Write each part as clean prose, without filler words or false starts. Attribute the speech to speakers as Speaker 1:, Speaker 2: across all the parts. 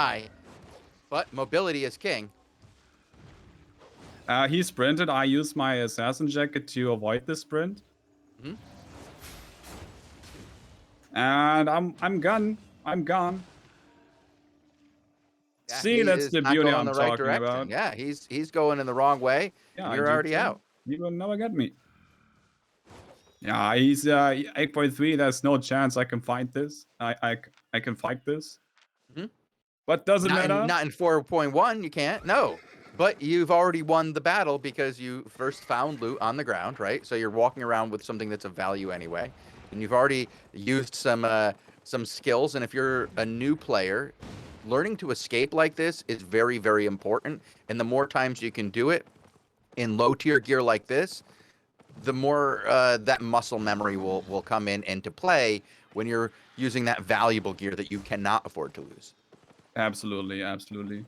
Speaker 1: die, but mobility is king.
Speaker 2: He sprinted. I used my assassin jacket to avoid the sprint.
Speaker 1: Mm-hmm.
Speaker 2: And I'm gone. I'm gone.
Speaker 1: Yeah,
Speaker 2: See,
Speaker 1: he
Speaker 2: that's
Speaker 1: is
Speaker 2: the
Speaker 1: not
Speaker 2: beauty
Speaker 1: going
Speaker 2: I'm
Speaker 1: the right
Speaker 2: talking
Speaker 1: direction.
Speaker 2: about.
Speaker 1: Yeah, he's going in the wrong way,
Speaker 2: Yeah,
Speaker 1: and
Speaker 2: I
Speaker 1: you're
Speaker 2: do
Speaker 1: already
Speaker 2: too.
Speaker 1: out.
Speaker 2: He will never get me. Yeah, he's 8.3. There's no chance I can fight this. I can fight this.
Speaker 1: Mm-hmm.
Speaker 2: But does it
Speaker 1: Not in
Speaker 2: matter?
Speaker 1: 4.1, you can't. No. But you've already won the battle because you first found loot on the ground, right? So you're walking around with something that's of value anyway. And you've already used some skills, and if you're a new player, learning to escape like this is very, very important. And the more times you can do it in low tier gear like this, the more that muscle memory will come in into play when you're using that valuable gear that you cannot afford to lose.
Speaker 2: Absolutely, absolutely.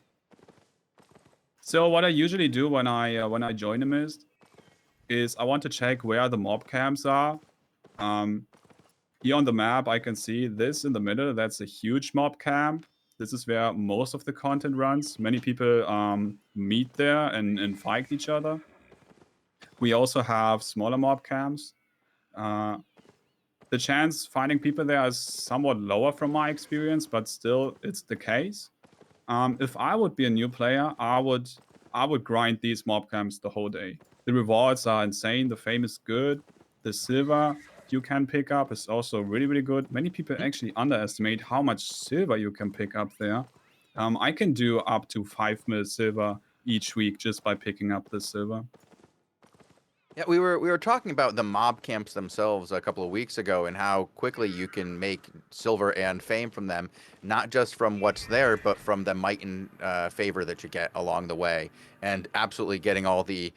Speaker 2: So what I usually do when I join a mist is I want to check where the mob camps are. Here on the map, I can see this in the middle. That's a huge mob camp. This is where most of the content runs. Many people meet there and fight each other. We also have smaller mob camps. The chance finding people there is somewhat lower from my experience, but still, it's the case. If I would be a new player, I would grind these mob camps the whole day. The rewards are insane. The fame is good. The silver you can pick up is also really, really good. Many people actually underestimate how much silver you can pick up there. I can do up to 5 mil silver each week just by picking up the silver.
Speaker 1: Yeah, we were talking about the mob camps themselves a couple of weeks ago and how quickly you can make silver and fame from them, not just from what's there, but from the might and favor that you get along the way, and absolutely getting all the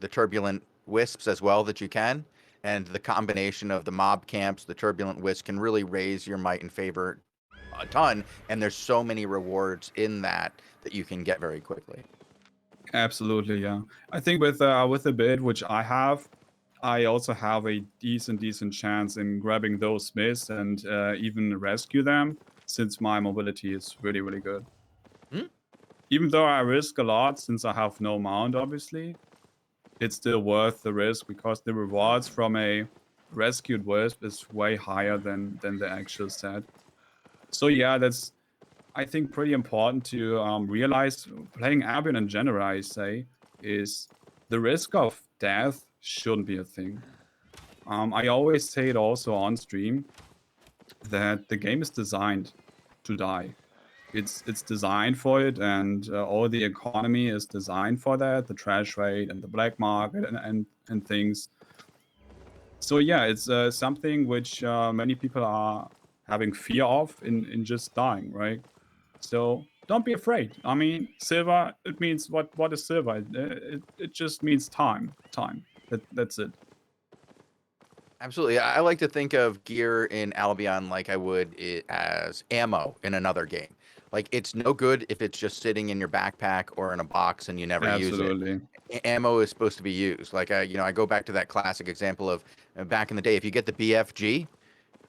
Speaker 1: turbulent wisps as well that you can, and the combination of the mob camps, the turbulent wisp can really raise your might and favor a ton, and there's so many rewards in that you can get very quickly.
Speaker 2: Absolutely, yeah. I think with the build which I have, I also have a decent chance in grabbing those myths and even rescue them, since my mobility is really, really good.
Speaker 1: Hmm?
Speaker 2: Even though I risk a lot, since I have no mount, obviously, it's still worth the risk because the rewards from a rescued wisp is way higher than the actual set. So yeah, that's I think pretty important to realize playing Albion in general, I say, is the risk of death shouldn't be a thing. I always say it also on stream that the game is designed to die. It's designed for it, and all the economy is designed for that, the trash rate and the black market and things. So yeah, it's something which many people are having fear of in just dying, right? So don't be afraid. I mean, silver. It means what is silver? It just means time. Time. That's it.
Speaker 1: Absolutely. I like to think of gear in Albion like I would it as ammo in another game. Like it's no good if it's just sitting in your backpack or in a box and you never use it.
Speaker 2: Absolutely.
Speaker 1: Ammo is supposed to be used. Like I go back to that classic example of back in the day. If you get the BFG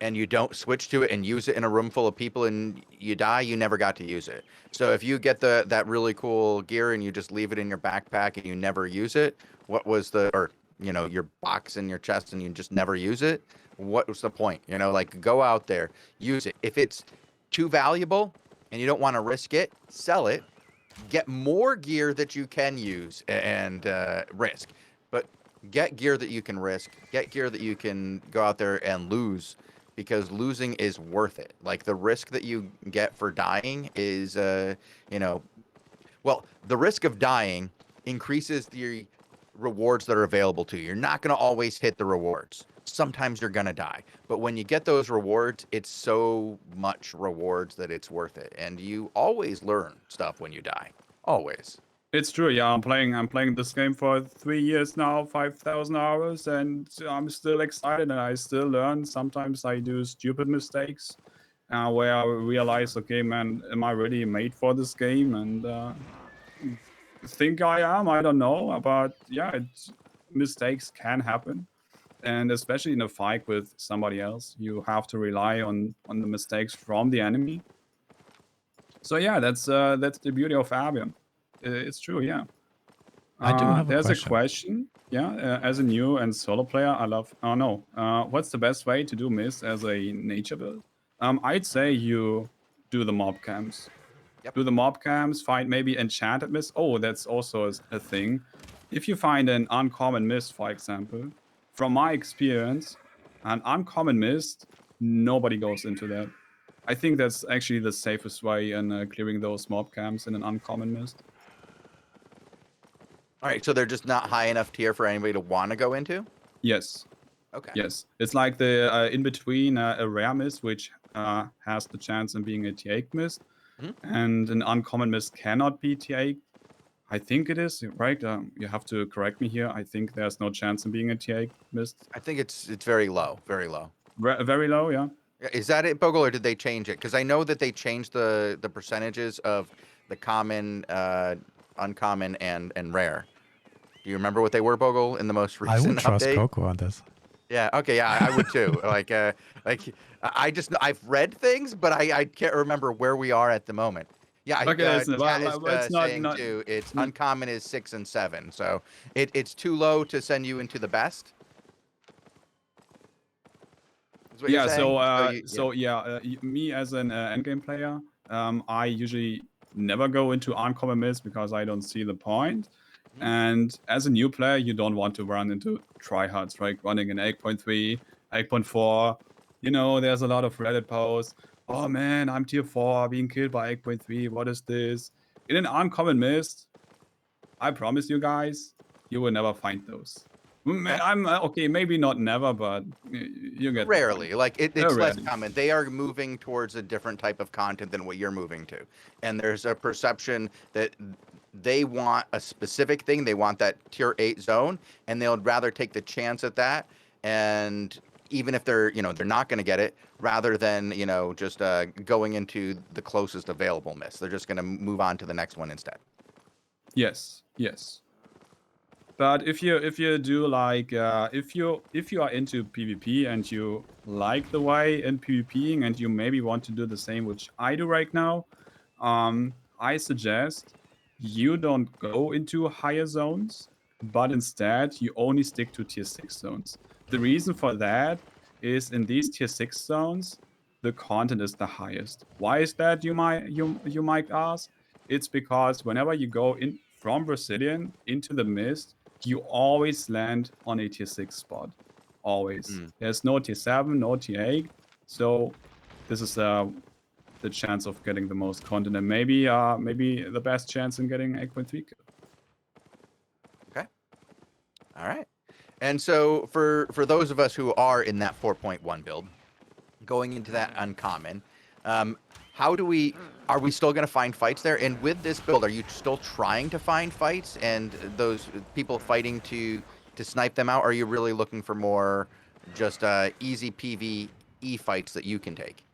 Speaker 1: and you don't switch to it and use it in a room full of people and you die, you never got to use it. So if you get that really cool gear and you just leave it in your backpack and you never use it, what was the or your box in your chest and you just never use it? What was the point? Like go out there, use it. If it's too valuable and you don't want to risk it, sell it, get more gear that you can use and risk. But get gear that you can risk, get gear that you can go out there and lose because losing is worth it. Like the risk that you get for dying is, you know, well, the risk of dying increases the rewards that are available to you. You're not going to always hit the rewards. Sometimes you're going to die. But when you get those rewards, it's so much rewards that it's worth it. And you always learn stuff when you die. Always.
Speaker 2: It's true. Yeah, I'm playing this game for 3 years now, 5,000 hours, and I'm still excited and I still learn. Sometimes I do stupid mistakes, where I realize, okay, man, am I really made for this game? And think I am. I don't know, but yeah, mistakes can happen, and especially in a fight with somebody else, you have to rely on the mistakes from the enemy. So yeah, that's the beauty of Albion. It's true, yeah.
Speaker 3: I do have a
Speaker 2: There's
Speaker 3: question.
Speaker 2: a question. Yeah, as a new and solo player, I love. Oh no, what's the best way to do Mist as a nature build? I'd say you do the mob camps.
Speaker 1: Yep.
Speaker 2: Do the mob camps. Find maybe enchanted mist. Oh, that's also a thing. If you find an uncommon mist, for example, from my experience, an uncommon mist, nobody goes into that. I think that's actually the safest way in clearing those mob camps in an uncommon mist.
Speaker 1: All right, so they're just not high enough tier for anybody to want to go into?
Speaker 2: Yes.
Speaker 1: Okay.
Speaker 2: Yes. It's like the in between a rare mist, which has the chance in being a T8 mist, and an uncommon mist cannot be T8. I think it is, right? You have to correct me here. I think there's no chance in being a T8 mist.
Speaker 1: I think it's very low, very low.
Speaker 2: Very low, yeah.
Speaker 1: Is that it, Bogul, or did they change it? Because I know that they changed the percentages of the common, uncommon, and rare. Do you remember what they were, Bogul, in the most recent
Speaker 3: I would trust
Speaker 1: update?
Speaker 3: Coco on this.
Speaker 1: Yeah. Okay. Yeah, I would too. like I've read things, but I can't remember where we are at the moment. Yeah.
Speaker 2: Okay,
Speaker 1: Chat
Speaker 2: it's not
Speaker 1: saying too. It's uncommon is 6 and 7, so it's too low to send you into the best. Is what
Speaker 2: Yeah.
Speaker 1: you're saying?
Speaker 2: Me as an endgame player, I usually never go into uncommon mists because I don't see the point. And as a new player, you don't want to run into tryhards, right? Running in 8.3, 8.4. You know, there's a lot of Reddit posts. Oh man, I'm tier 4, being killed by 8.3. What is this? In an uncommon mist, I promise you guys, you will never find those. I'm okay, maybe not never, but you get
Speaker 1: Rarely. Like it's less
Speaker 2: rarely.
Speaker 1: common. They are moving towards a different type of content than what you're moving to, and there's a perception that they want a specific thing. They want that tier 8 zone, and they'll rather take the chance at that. And even if they're not going to get it, rather than just going into the closest available miss, they're just going to move on to the next one instead.
Speaker 2: Yes. But if you do like if you are into PvP and you like the way in PvPing and you maybe want to do the same which I do right now, I suggest you don't go into higher zones, but instead you only stick to tier 6 zones. The reason for that is in these tier 6 zones, the content is the highest. Why is that, you might ask? It's because whenever you go in from Brazilian into the mist, you always land on a tier 6 spot. Always. There's no tier 7, no tier 8. So this is the chance of getting the most content, and maybe the best chance in getting 8.3 kill.
Speaker 1: Okay. All right. And so for those of us who are in that 4.1 build, going into that uncommon, are we still going to find fights there? And with this build, are you still trying to find fights and those people fighting to snipe them out? Or are you really looking for more just easy PvE fights that you can take?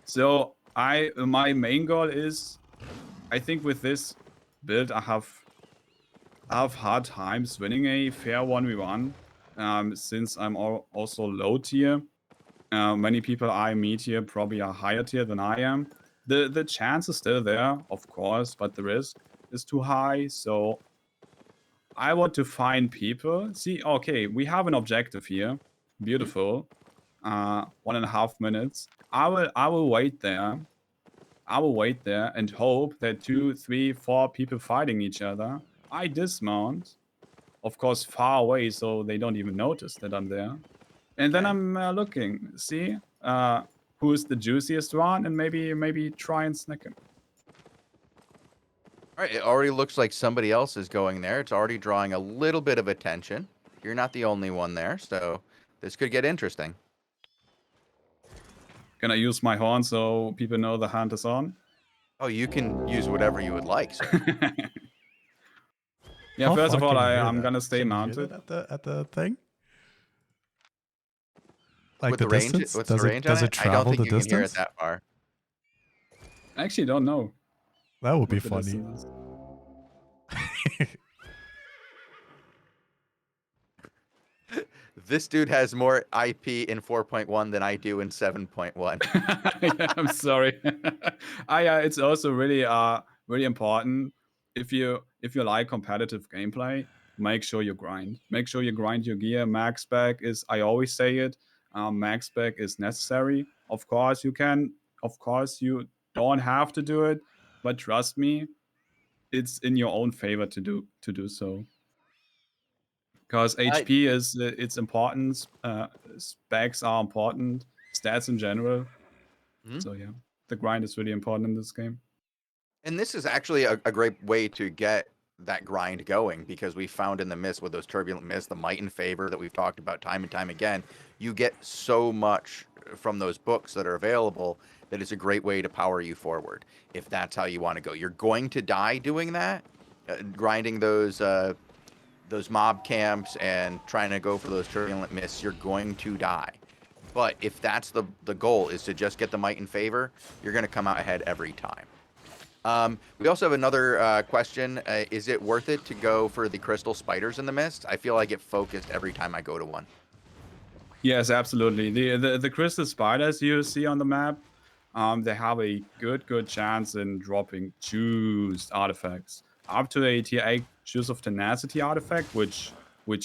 Speaker 2: So my main goal is, I think with this build I have hard times winning a fair 1v1 since I'm also low tier. Many people I meet here probably are higher tier than I am. The chance is still there, of course, but the risk is too high. So I want to find people. See, okay, we have an objective here. Beautiful. 1.5 minutes. I will wait there. I will wait there and hope that 2, 3, 4 people fighting each other. I dismount, of course, far away, so they don't even notice that I'm there. And then I'm looking, see who's the juiciest one, and maybe try and snack him.
Speaker 1: All right, it already looks like somebody else is going there. It's already drawing a little bit of attention. You're not the only one there, so this could get interesting.
Speaker 2: Can I use my horn so people know the hunt is on?
Speaker 1: Oh, you can use whatever you would like, sir.
Speaker 2: Yeah,
Speaker 3: How
Speaker 2: first of
Speaker 3: far
Speaker 2: all,
Speaker 3: can you hear
Speaker 2: I'm
Speaker 3: that?
Speaker 2: gonna stay
Speaker 3: Can you hear
Speaker 2: mounted.
Speaker 3: that at the thing? Like
Speaker 1: With
Speaker 3: the
Speaker 1: range,
Speaker 3: distance?
Speaker 1: what's
Speaker 3: Does
Speaker 1: the
Speaker 3: it
Speaker 1: range
Speaker 3: does
Speaker 1: on
Speaker 3: it
Speaker 1: it? I don't
Speaker 3: travel
Speaker 1: think
Speaker 3: the
Speaker 1: you can hear it
Speaker 3: distance?
Speaker 1: that far.
Speaker 2: I actually don't know.
Speaker 3: That would be
Speaker 2: what the
Speaker 3: funny.
Speaker 2: distance is.
Speaker 1: This dude has more IP in 4.1 than I do in 7.1.
Speaker 2: Yeah, I'm sorry. It's also really important if you like competitive gameplay, make sure you grind. Make sure you grind your gear. Max spec is, I always say it, max spec is necessary. Of course you don't have to do it, but trust me, it's in your own favor to do so. Because HP is it's important. Specs are important. Stats in general. So yeah, the grind is really important in this game.
Speaker 1: And this is actually a great way to get that grind going, because we found in the mist with those turbulent mists, the might and favor that we've talked about time and time again, you get so much from those books that are available that it's a great way to power you forward if that's how you want to go. You're going to die doing that, grinding those mob camps and trying to go for those turbulent mists. You're going to die. But if that's the goal, is to just get the might and favor, you're going to come out ahead every time. We also have another question. Is it worth it to go for the crystal spiders in the mist? I feel I get focused every time I go to one.
Speaker 2: Yes, absolutely. The crystal spiders you see on the map, they have a good chance in dropping juiced artifacts. Up to a tier 8 Juice of Tenacity artifact, which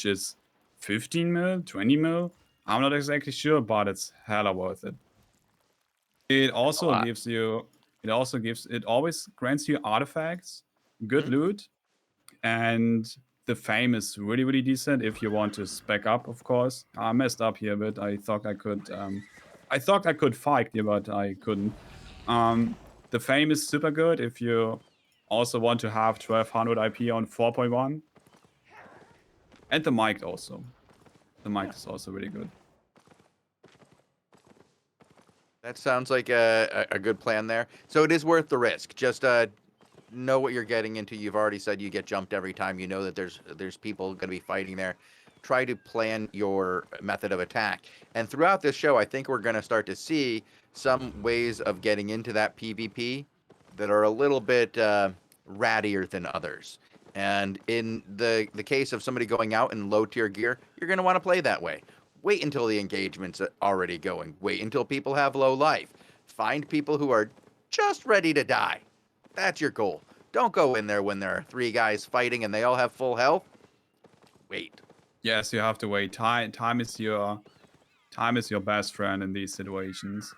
Speaker 2: is 15 mil, 20 mil. I'm not exactly sure, but it's hella worth it. It also gives you, it always grants you artifacts, good loot, and the fame is really decent if you want to spec up, of course. I messed up here a bit. I thought I could fight here, but I couldn't. The fame is super good if you also want to have 1200 IP on 4.1. And the mic also. The mic is also really good.
Speaker 1: That sounds like a good plan there. So it is worth the risk. Just know what you're getting into. You've already said you get jumped every time. You know that there's people going to be fighting there. Try to plan your method of attack. And throughout this show, I think we're going to start to see some ways of getting into that PvP that are a little bit rattier than others. And in the case of somebody going out in low tier gear, you're going to want to play that way. Wait until the engagement's already going. Wait until people have low life. Find people who are just ready to die. That's your goal. Don't go in there when there are 3 guys fighting and they all have full health. Wait.
Speaker 2: Yes, you have to wait. Time is your best friend in these situations.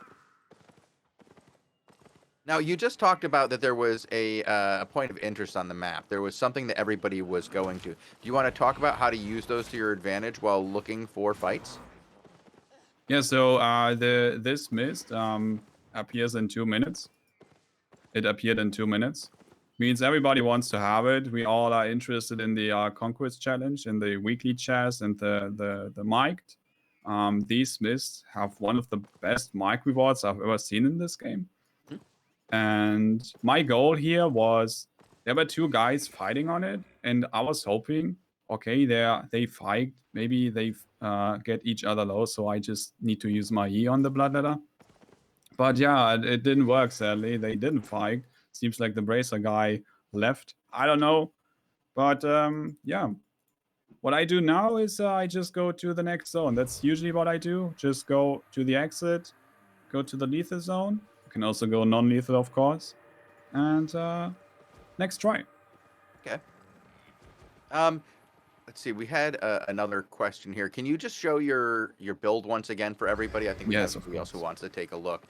Speaker 1: Now, you just talked about that there was a point of interest on the map. There was something that everybody was going to. Do you want to talk about how to use those to your advantage while looking for fights?
Speaker 2: Yeah, so this mist appears in 2 minutes. It appeared in 2 minutes. Means everybody wants to have it. We all are interested in the Conquest Challenge, in the weekly chess and the mic'd. These mists have one of the best mic rewards I've ever seen in this game. And my goal here was, there were 2 guys fighting on it, and I was hoping, okay, they fight, maybe they get each other low, so I just need to use my E on the Bloodletter. But yeah, it didn't work, sadly. They didn't fight. Seems like the Bracer guy left. I don't know. But yeah. What I do now is I just go to the next zone. That's usually what I do. Just go to the exit, go to the lethal zone. You can also go non-lethal, of course. And next try.
Speaker 1: Okay. Let's see. We had another question here. Can you just show your build once again for everybody? I think we have somebody else who wants to take a look.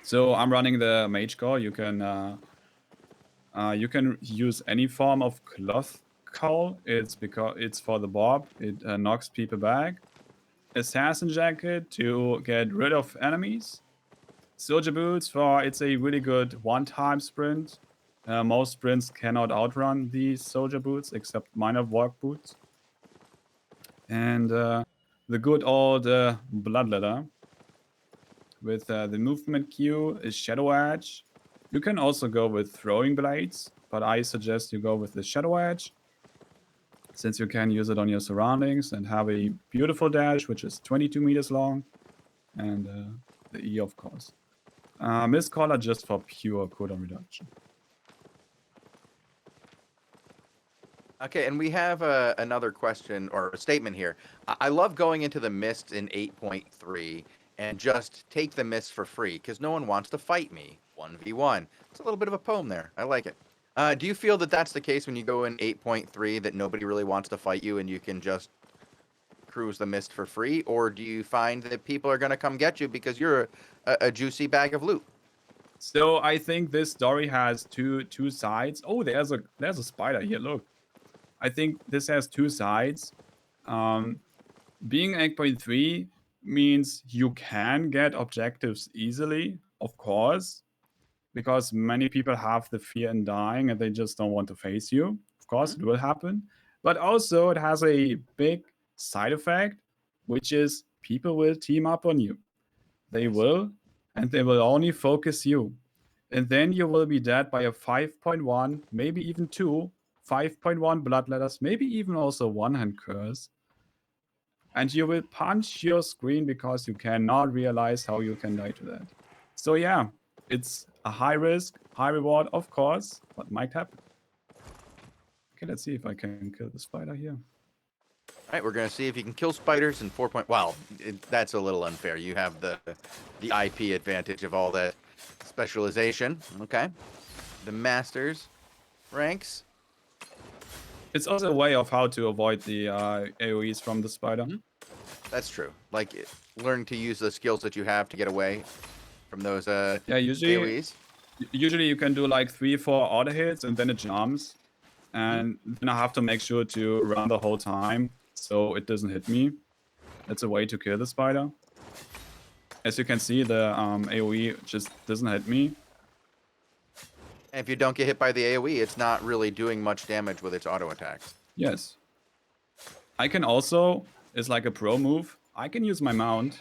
Speaker 2: So I'm running the Mage Core. You can use any form of cloth cowl. It's because it's for the Bob. It knocks people back. Assassin Jacket to get rid of enemies. Soldier Boots for, it's a really good one-time sprint. Most sprints cannot outrun these Soldier Boots except minor work boots. And the good old Bloodletter with the movement Q is Shadow Edge. You can also go with Throwing Blades, but I suggest you go with the Shadow Edge, since you can use it on your surroundings, and have a beautiful dash, which is 22 meters long, and the E, of course. Mist Collar just for pure cooldown reduction.
Speaker 1: Okay, and we have another question or a statement here. I love going into the mist in 8.3 and just take the mist for free because no one wants to fight me 1v1. It's a little bit of a poem there. I like it. Do you feel that that's the case when you go in 8.3 that nobody really wants to fight you and you can just cruise the mist for free, or do you find that people are going to come get you because you're a juicy bag of loot?
Speaker 2: So I think this story has two sides. Oh, there's a spider here. Look, I think this has two sides. Being 8.3 means you can get objectives easily, of course, because many people have the fear in dying and they just don't want to face you. Of course, it will happen. But also, it has a big side effect, which is people will team up on you. They will, and they will only focus you. And then you will be dead by a 5.1, maybe even 2, 5.1 bloodletters, maybe even also one-hand curse. And you will punch your screen because you cannot realize how you can die to that. So yeah, it's a high risk, high reward, of course, but might happen. Okay, let's see if I can kill the spider here.
Speaker 1: All right, we're going to see if you can kill spiders in 4. Well, that's a little unfair. You have the IP advantage of all that specialization. Okay. The Masters ranks.
Speaker 2: It's also a way of how to avoid the AoEs from the spider.
Speaker 1: That's true. Like, learn to use the skills that you have to get away from those
Speaker 2: Yeah, usually
Speaker 1: AoEs.
Speaker 2: Usually you can do like 3-4 auto hits and then it jumps. And then I have to make sure to run the whole time so it doesn't hit me. That's a way to kill the spider. As you can see, the AoE just doesn't hit me.
Speaker 1: And if you don't get hit by the AoE, it's not really doing much damage with its auto attacks.
Speaker 2: Yes. I can also, it's like a pro move, I can use my mount.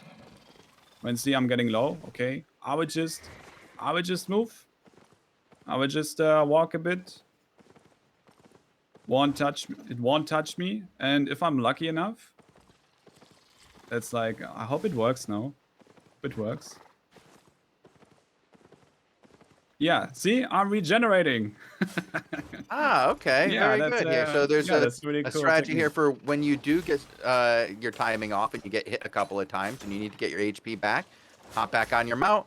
Speaker 2: When see I'm getting low, okay, I would just move. I would just walk a bit. It won't touch me, and if I'm lucky enough, it's like, I hope it works now. It works. Yeah, see, I'm regenerating.
Speaker 1: Okay,
Speaker 2: Yeah,
Speaker 1: very
Speaker 2: that's,
Speaker 1: good here. So there's
Speaker 2: that's really
Speaker 1: a
Speaker 2: cool
Speaker 1: strategy here
Speaker 2: technique.
Speaker 1: for when you do get your timing off and you get hit a couple of times and you need to get your HP back, hop back on your mount,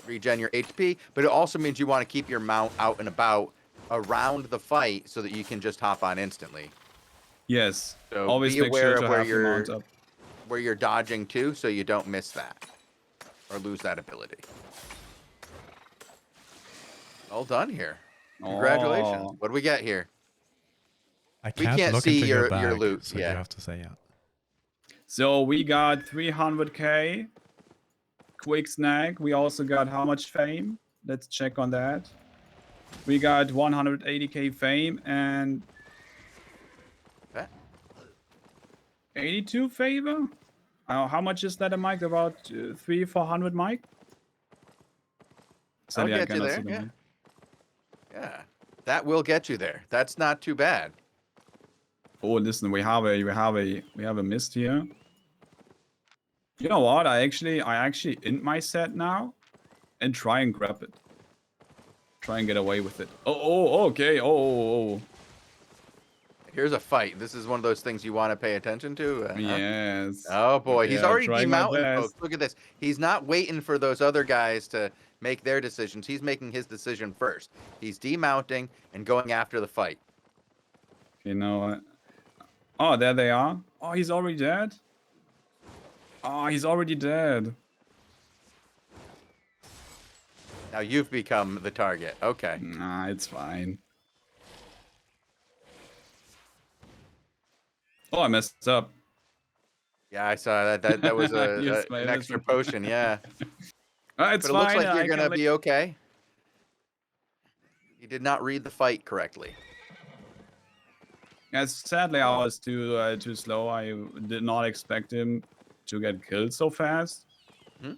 Speaker 1: regen your HP, but it also means you want to keep your mount out and about around the fight so that you can just hop on instantly.
Speaker 2: Yes,
Speaker 1: So
Speaker 2: always
Speaker 1: be
Speaker 2: make
Speaker 1: aware
Speaker 2: sure to
Speaker 1: of where
Speaker 2: have the mount
Speaker 1: you're
Speaker 2: up.
Speaker 1: dodging to so you don't miss that or lose that ability. All done here. Congratulations.
Speaker 2: Oh.
Speaker 1: What do we get here?
Speaker 3: I
Speaker 1: We
Speaker 3: can't
Speaker 1: can't
Speaker 3: look
Speaker 1: see
Speaker 3: into your
Speaker 1: your
Speaker 3: bag,
Speaker 1: loot,
Speaker 3: so
Speaker 1: yeah.
Speaker 3: you have to say yeah.
Speaker 2: So we got 300k. Quick snack. We also got how much fame? Let's check on that. We got 180k fame and
Speaker 1: Okay.
Speaker 2: 82 favor. How much is that a mic? About 300-400 mic?
Speaker 1: I'll
Speaker 2: Sadly, I
Speaker 1: get you
Speaker 2: cannot
Speaker 1: there.
Speaker 2: see the
Speaker 1: Yeah.
Speaker 2: mic.
Speaker 1: Yeah. That will get you there. That's not too bad.
Speaker 2: Oh, listen, we have a mist here. You know what? I actually int my set now and try and grab it. Try and get away with it. Oh, okay. Oh.
Speaker 1: Here's a fight. This is one of those things you want to pay attention to.
Speaker 2: Yes.
Speaker 1: Oh boy, he's
Speaker 2: Yeah,
Speaker 1: already
Speaker 2: trying my
Speaker 1: demounting
Speaker 2: best.
Speaker 1: folks. Look at this. He's not waiting for those other guys to make their decisions. He's making his decision first. He's demounting and going after the fight.
Speaker 2: You know what? Oh, there they are. Oh, he's already dead? Oh, he's already dead.
Speaker 1: Now you've become the target. Okay.
Speaker 2: Nah, it's fine. Oh, I messed up.
Speaker 1: Yeah, I saw that. That was
Speaker 2: Used my
Speaker 1: an extra
Speaker 2: innocent.
Speaker 1: potion. Yeah.
Speaker 2: It's
Speaker 1: But it
Speaker 2: fine.
Speaker 1: looks like you're
Speaker 2: I
Speaker 1: gonna
Speaker 2: can
Speaker 1: be okay. You did not read the fight correctly.
Speaker 2: Yes, sadly, I was too slow. I did not expect him to get killed so fast.
Speaker 1: Hmm?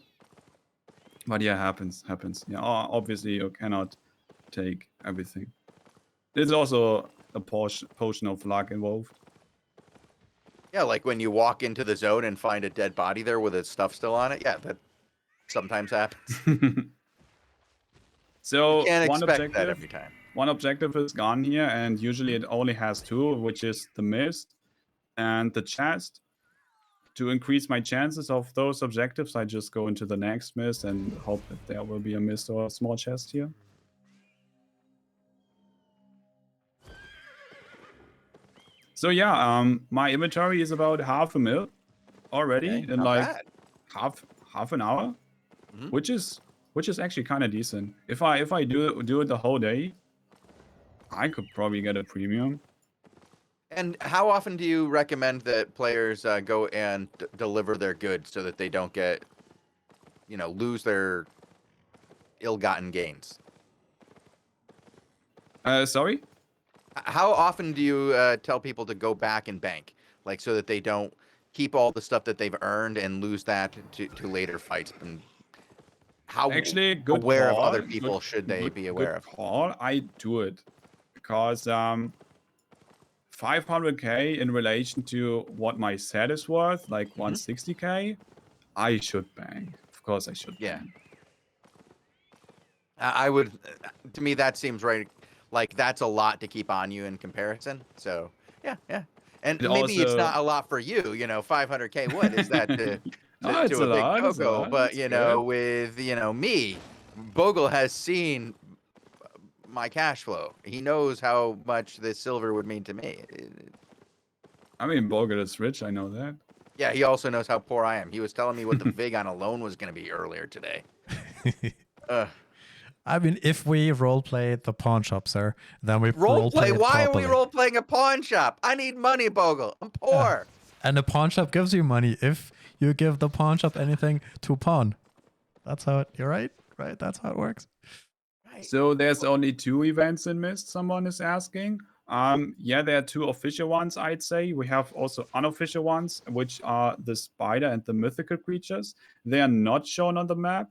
Speaker 2: But yeah, happens. Yeah, obviously you cannot take everything. There's also a potion of luck involved.
Speaker 1: Yeah, like when you walk into the zone and find a dead body there with its stuff still on it. Yeah, that sometimes happens.
Speaker 2: So
Speaker 1: You can't
Speaker 2: one
Speaker 1: expect that
Speaker 2: objective.
Speaker 1: every time.
Speaker 2: one objective is gone here, and usually it only has two, which is the mist and the chest. To increase my chances of those objectives, I just go into the next mist and hope that there will be a mist or a small chest here. So yeah, my inventory is about 500,000 already
Speaker 1: Okay,
Speaker 2: in
Speaker 1: not
Speaker 2: like
Speaker 1: bad.
Speaker 2: half an hour,
Speaker 1: Mhm.
Speaker 2: which is actually kind of decent. If I do it the whole day, I could probably get a premium.
Speaker 1: And how often do you recommend that players go and deliver their goods so that they don't get, lose their ill-gotten gains?
Speaker 2: Sorry?
Speaker 1: How often do you tell people to go back and bank, like so that they don't keep all the stuff that they've earned and lose that to later fights? And how
Speaker 2: Actually, good
Speaker 1: aware of
Speaker 2: call.
Speaker 1: other people should they be aware
Speaker 2: good
Speaker 1: of?
Speaker 2: call. I do it because 500k in relation to what my set is worth, like 160k, I should bank. Of course, I should.
Speaker 1: Yeah.
Speaker 2: Bank.
Speaker 1: I would. To me, that seems right. Like that's a lot to keep on you in comparison. So yeah. And
Speaker 2: It
Speaker 1: maybe it's
Speaker 2: also-
Speaker 1: not a lot for you. 500k. What is that to
Speaker 2: Oh, it's
Speaker 1: to a big
Speaker 2: lot, it's a
Speaker 1: go-go?
Speaker 2: lot,
Speaker 1: But
Speaker 2: it's good.
Speaker 1: with me, Bogul has seen my cash flow. He knows how much this silver would mean to me.
Speaker 2: I mean, Bogul is rich. I know that.
Speaker 1: Yeah, he also knows how poor I am. He was telling me what the vig on a loan was going to be earlier today.
Speaker 3: I mean, if we roleplay the pawn shop, sir, then we
Speaker 1: Roleplay?
Speaker 3: it
Speaker 1: Why are we
Speaker 3: properly.
Speaker 1: role-playing a pawn shop? I need money, Bogul. I'm poor.
Speaker 3: And the pawn shop gives you money if you give the pawn shop anything to pawn. That's how it. You're right, right? That's how it works.
Speaker 1: Right.
Speaker 2: So there's only 2 events in Mist, someone is asking. Yeah, there are 2 official ones, I'd say. We have also unofficial ones, which are the spider and the mythical creatures. They are not shown on the map.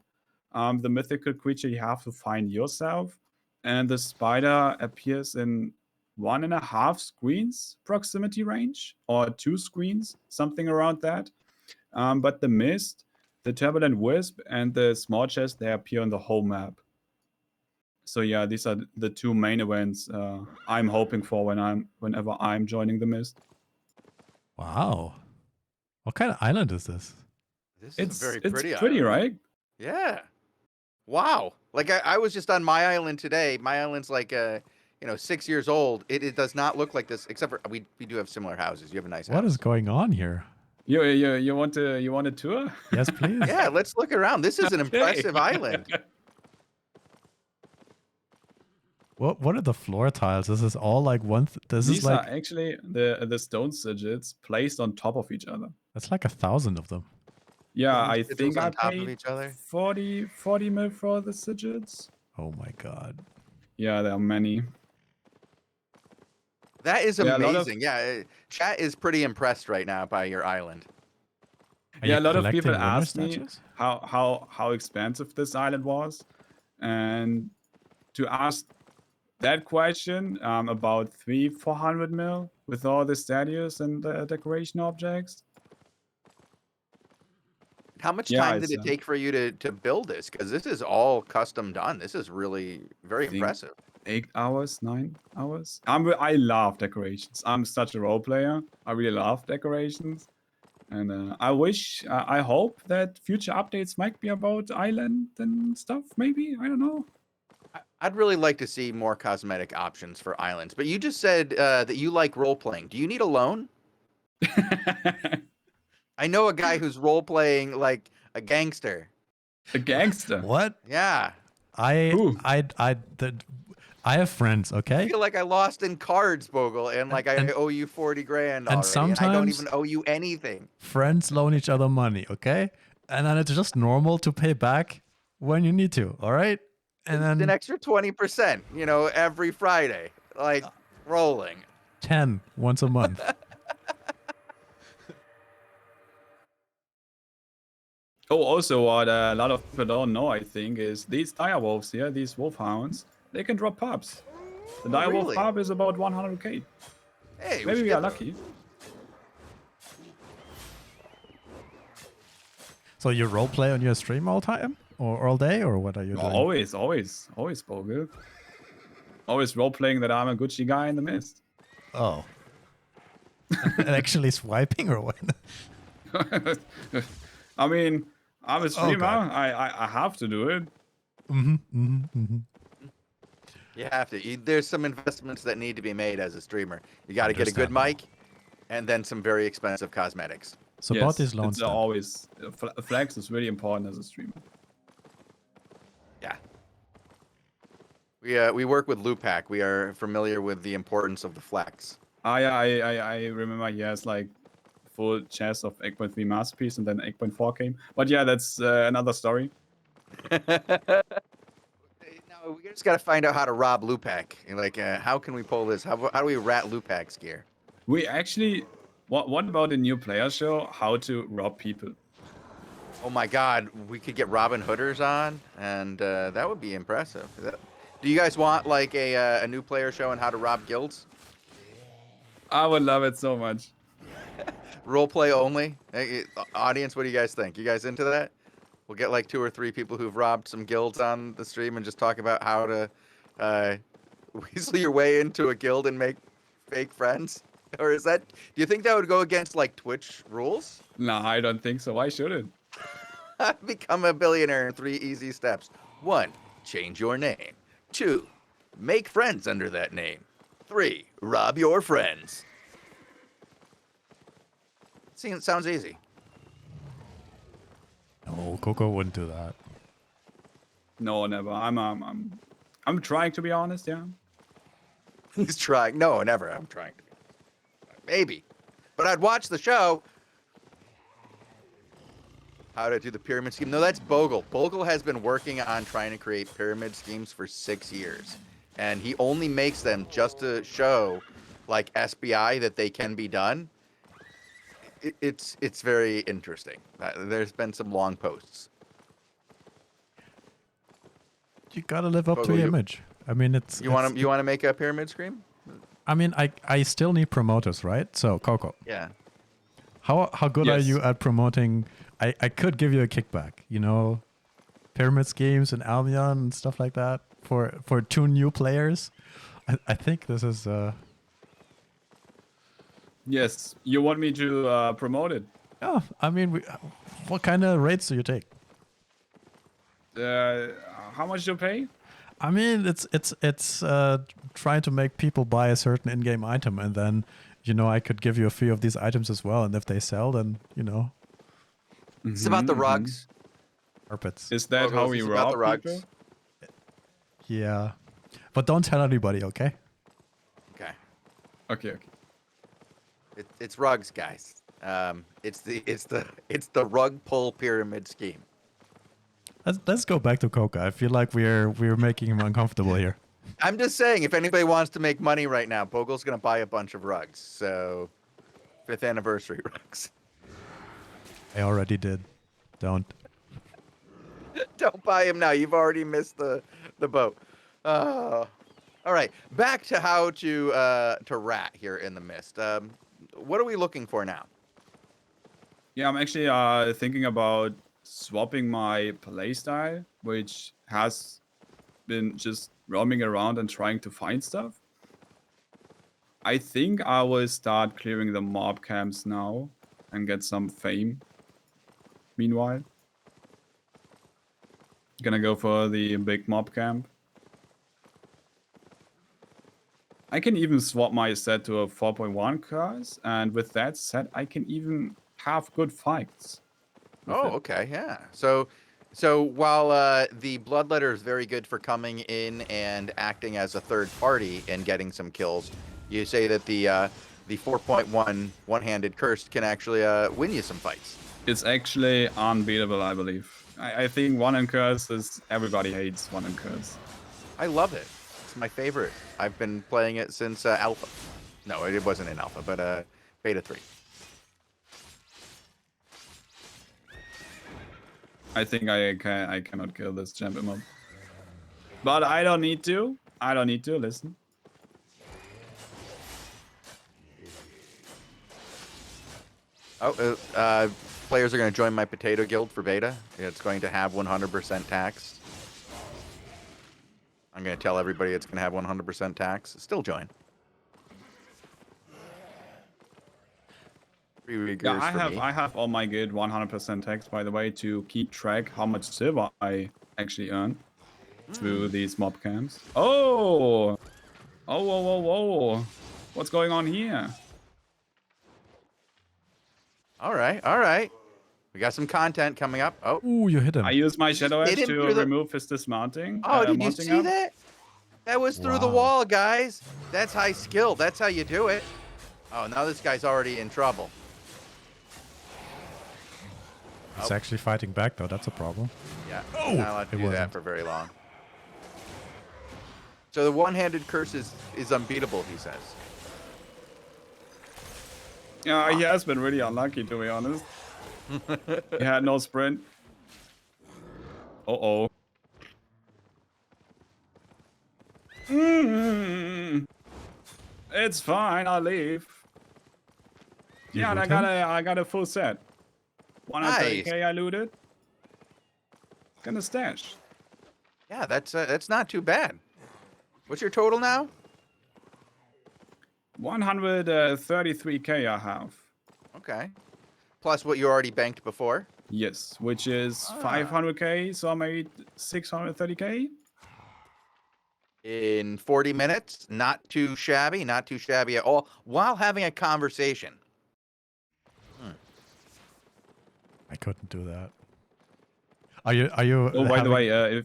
Speaker 2: The mythical creature you have to find yourself. And the spider appears in 1.5 screens proximity range, or 2 screens, something around that. But the mist, the turbulent wisp, and the small chest, they appear on the whole map. So yeah, these are the 2 main events I'm hoping for whenever I'm joining the Mist.
Speaker 3: Wow. What kind of island is this?
Speaker 1: This is a very pretty
Speaker 2: pretty,
Speaker 1: island.
Speaker 2: right?
Speaker 1: Yeah. Wow. Like I was just on my island today. My island's like 6 years old. It does not look like this, except for we do have similar houses. You have a nice house.
Speaker 3: What is going on here?
Speaker 2: You want a tour?
Speaker 3: Yes, please.
Speaker 1: Yeah, let's look around. This is an
Speaker 2: Okay.
Speaker 1: impressive island.
Speaker 3: What are the floor tiles? This is all like one. This
Speaker 2: These
Speaker 3: is like
Speaker 2: are actually the stone sigils placed on top of each other.
Speaker 3: that's like 1,000 of them.
Speaker 2: Yeah,
Speaker 1: Stone
Speaker 2: I
Speaker 1: sigils
Speaker 2: think I
Speaker 1: on top of
Speaker 2: paid
Speaker 1: each other?
Speaker 2: 40 mil for the sigils.
Speaker 3: Oh my god.
Speaker 2: Yeah, there are many.
Speaker 1: That is
Speaker 2: Yeah, a lot of-
Speaker 1: amazing. Yeah, chat is pretty impressed right now by your island.
Speaker 3: Are
Speaker 2: Yeah,
Speaker 3: you
Speaker 2: a lot of people
Speaker 3: collecting winner
Speaker 2: ask me
Speaker 3: statues?
Speaker 2: how expensive this island was, and to ask that question about 400 mil with all the statues and the decoration objects.
Speaker 1: How much
Speaker 2: Yeah,
Speaker 1: time did
Speaker 2: it's,
Speaker 1: it take for you to build this? Because this is all custom done. This is really very
Speaker 2: think-
Speaker 1: impressive.
Speaker 2: 8 hours, 9 hours. I love decorations. I'm such a role player. I really love decorations. And I hope that future updates might be about island and stuff, maybe. I don't know.
Speaker 1: I'd really like to see more cosmetic options for islands. But you just said that you like role playing. Do you need a loan? I know a guy who's role playing like a gangster.
Speaker 2: A gangster.
Speaker 3: What?
Speaker 1: Yeah.
Speaker 2: Who?
Speaker 3: I have friends,
Speaker 1: I
Speaker 3: okay?
Speaker 1: feel like I lost in cards, Bogul, and like I
Speaker 3: And-
Speaker 1: owe you 40 grand
Speaker 3: and
Speaker 1: already, and I don't
Speaker 3: sometimes-
Speaker 1: even owe you anything.
Speaker 3: Friends loan each other money, okay? And then it's just normal to pay back when you need to, all right? And
Speaker 1: An
Speaker 3: then
Speaker 1: extra 20%, every Friday, like rolling.
Speaker 3: 10 once a month.
Speaker 2: Oh, also, what a lot of people don't know, I think, is these dire wolves here, these wolfhounds, they can drop pups. The dire wolf
Speaker 1: really?
Speaker 2: pup is about 100k.
Speaker 1: Hey,
Speaker 2: Maybe
Speaker 1: should
Speaker 2: we are
Speaker 1: get-
Speaker 2: lucky.
Speaker 3: So you roleplay on your stream all time? Or all day? Or what are you doing?
Speaker 2: Always, Bogul. always role-playing that I'm a Gucci guy in the mist.
Speaker 3: Oh. And actually swiping or what?
Speaker 2: I mean, I'm a streamer.
Speaker 3: God.
Speaker 2: I have to do it.
Speaker 1: You have to. There's some investments that need to be made as a streamer. You got to get a good mic, and then some very expensive cosmetics.
Speaker 3: Support these loans.
Speaker 2: It's always flex is really important as a streamer.
Speaker 1: Yeah. We work with Lupac. We are familiar with the importance of the flex.
Speaker 2: I remember he has like full chest of 8.3 masterpiece and then 8.4 came. But yeah, that's another story.
Speaker 1: No, we just got to find out how to rob Lupac. Like, how can we pull this? How do we rat Lupac's gear?
Speaker 2: We actually, what about a new player show? How to rob people?
Speaker 1: Oh my God, we could get Robin Hooders on, and that would be impressive. Do you guys want like a new player show on how to rob guilds?
Speaker 2: I would love it so much.
Speaker 1: Roleplay only. Hey, audience, what do you guys think? You guys into that? We'll get like 2 or 3 people who've robbed some guilds on the stream and just talk about how to weasel your way into a guild and make fake friends. Or is that? Do you think that would go against like Twitch rules?
Speaker 2: No, I don't think so. Why should it?
Speaker 1: Become a billionaire in 3 easy steps. 1, change your name. 2, make friends under that name. 3, rob your friends. See, it sounds easy.
Speaker 3: No, Coco wouldn't do that.
Speaker 2: No, never. I'm trying to be honest. Yeah.
Speaker 1: He's trying. No, never. I'm trying to be. Maybe. But I'd watch the show. How to do the pyramid scheme. No, that's Bogul. Bogul has been working on trying to create pyramid schemes for 6 years. And he only makes them just to show, like, SBI that they can be done. It's very interesting. There's been some long posts.
Speaker 3: You gotta live up
Speaker 1: Bogul,
Speaker 3: to your image. I mean, it's...
Speaker 1: You want to make a pyramid scheme?
Speaker 3: I mean, I still need promoters, right? So, Coco.
Speaker 1: Yeah.
Speaker 3: How good are you at promoting? I could give you a kickback, you know, pyramid schemes and Albion and stuff like that for 2 new players. I think this is
Speaker 2: Yes, you want me to promote it?
Speaker 3: yeah. I mean, what kind of rates do you take?
Speaker 2: How much do you pay?
Speaker 3: I mean, it's trying to make people buy a certain in-game item, and then, you know, I could give you a few of these items as well, and if they sell, then, you know.
Speaker 1: It's about the rugs.
Speaker 3: Carpets.
Speaker 2: Is that how we rob people?
Speaker 3: Yeah, but don't tell anybody, okay?
Speaker 1: Okay.
Speaker 2: Okay.
Speaker 1: It's rugs, guys. It's the rug pull pyramid scheme.
Speaker 3: Let's go back to Coca. I feel like we're making him uncomfortable here.
Speaker 1: I'm just saying, if anybody wants to make money right now, Bogul's gonna buy a bunch of rugs. So, 5th anniversary rugs.
Speaker 3: I already did. Don't.
Speaker 1: Don't buy him now. You've already missed the boat. All right, back to how to rat here in the mist. What are we looking for now?
Speaker 2: Yeah, I'm actually thinking about swapping my playstyle, which has been just roaming around and trying to find stuff. I think I will start clearing the mob camps now and get some fame. Meanwhile, gonna go for the big mob camp. I can even swap my set to a 4.1 curse, and with that set, I can even have good fights.
Speaker 1: Oh, okay, yeah. So while the Bloodletter is very good for coming in and acting as a third party and getting some kills, you say that the 4.1 one-handed curse can actually win you some fights.
Speaker 2: It's actually unbeatable, I believe. I think one and curse is everybody hates one and curse.
Speaker 1: I love it. It's my favorite. I've been playing it since alpha. No, it wasn't in alpha, but beta 3.
Speaker 2: I think I cannot kill this champion mob. But I don't need to. I don't need to, listen.
Speaker 1: Oh, players are going to join my potato guild for beta. It's going to have 100% tax. I'm going to tell everybody it's going to have 100% tax. Still join.
Speaker 2: Yeah, I have all my guild 100% tax, by the way, to keep track how much silver I actually earn through these mob camps. Oh! Oh, whoa, whoa, whoa. What's going on here?
Speaker 1: All right, all right. We got some content coming up. Oh,
Speaker 3: Ooh, you hit him.
Speaker 2: I use my Shadow
Speaker 1: hit
Speaker 2: Edge
Speaker 1: him
Speaker 2: to
Speaker 1: through the-
Speaker 2: remove his dismounting.
Speaker 1: oh, did you
Speaker 2: mounting
Speaker 1: see
Speaker 2: up.
Speaker 1: that? That was through the
Speaker 3: Wow.
Speaker 1: wall, guys. That's high skill. That's how you do it. Oh, now this guy's already in trouble.
Speaker 3: He's actually fighting back, though. That's a problem.
Speaker 1: Yeah,
Speaker 3: Oh,
Speaker 1: not allowed to
Speaker 3: it
Speaker 1: do that
Speaker 3: wasn't.
Speaker 1: for very long. So the one-handed curse is unbeatable, he says.
Speaker 2: Yeah, he has been really unlucky, to be honest. He had no sprint. Uh-oh. It's fine, I'll leave.
Speaker 3: You
Speaker 2: Yeah, and
Speaker 3: loot
Speaker 2: I got a full set. 130k I looted. Gonna stash.
Speaker 1: Yeah, that's not too bad. What's your total now?
Speaker 2: 133k I have.
Speaker 1: Okay. Plus what you already banked before.
Speaker 2: Yes, which is 500k, so I made 630k.
Speaker 1: In 40 minutes. Not too shabby at all, while having a conversation.
Speaker 3: I couldn't do that. Are you?
Speaker 2: Oh, by the
Speaker 3: having-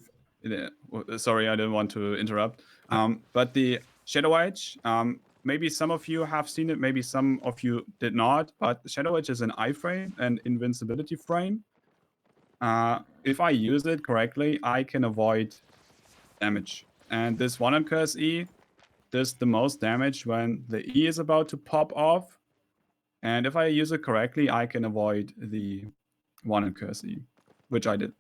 Speaker 2: way, sorry, I didn't want to interrupt. But the Shadow Edge, maybe some of you have seen it, maybe some of you did not. But Shadow Edge is an iframe, an invincibility frame. If I use it correctly, I can avoid damage. And this one curse E does the most damage when the E is about to pop off. And if I use it correctly, I can avoid the one curse E, which I did.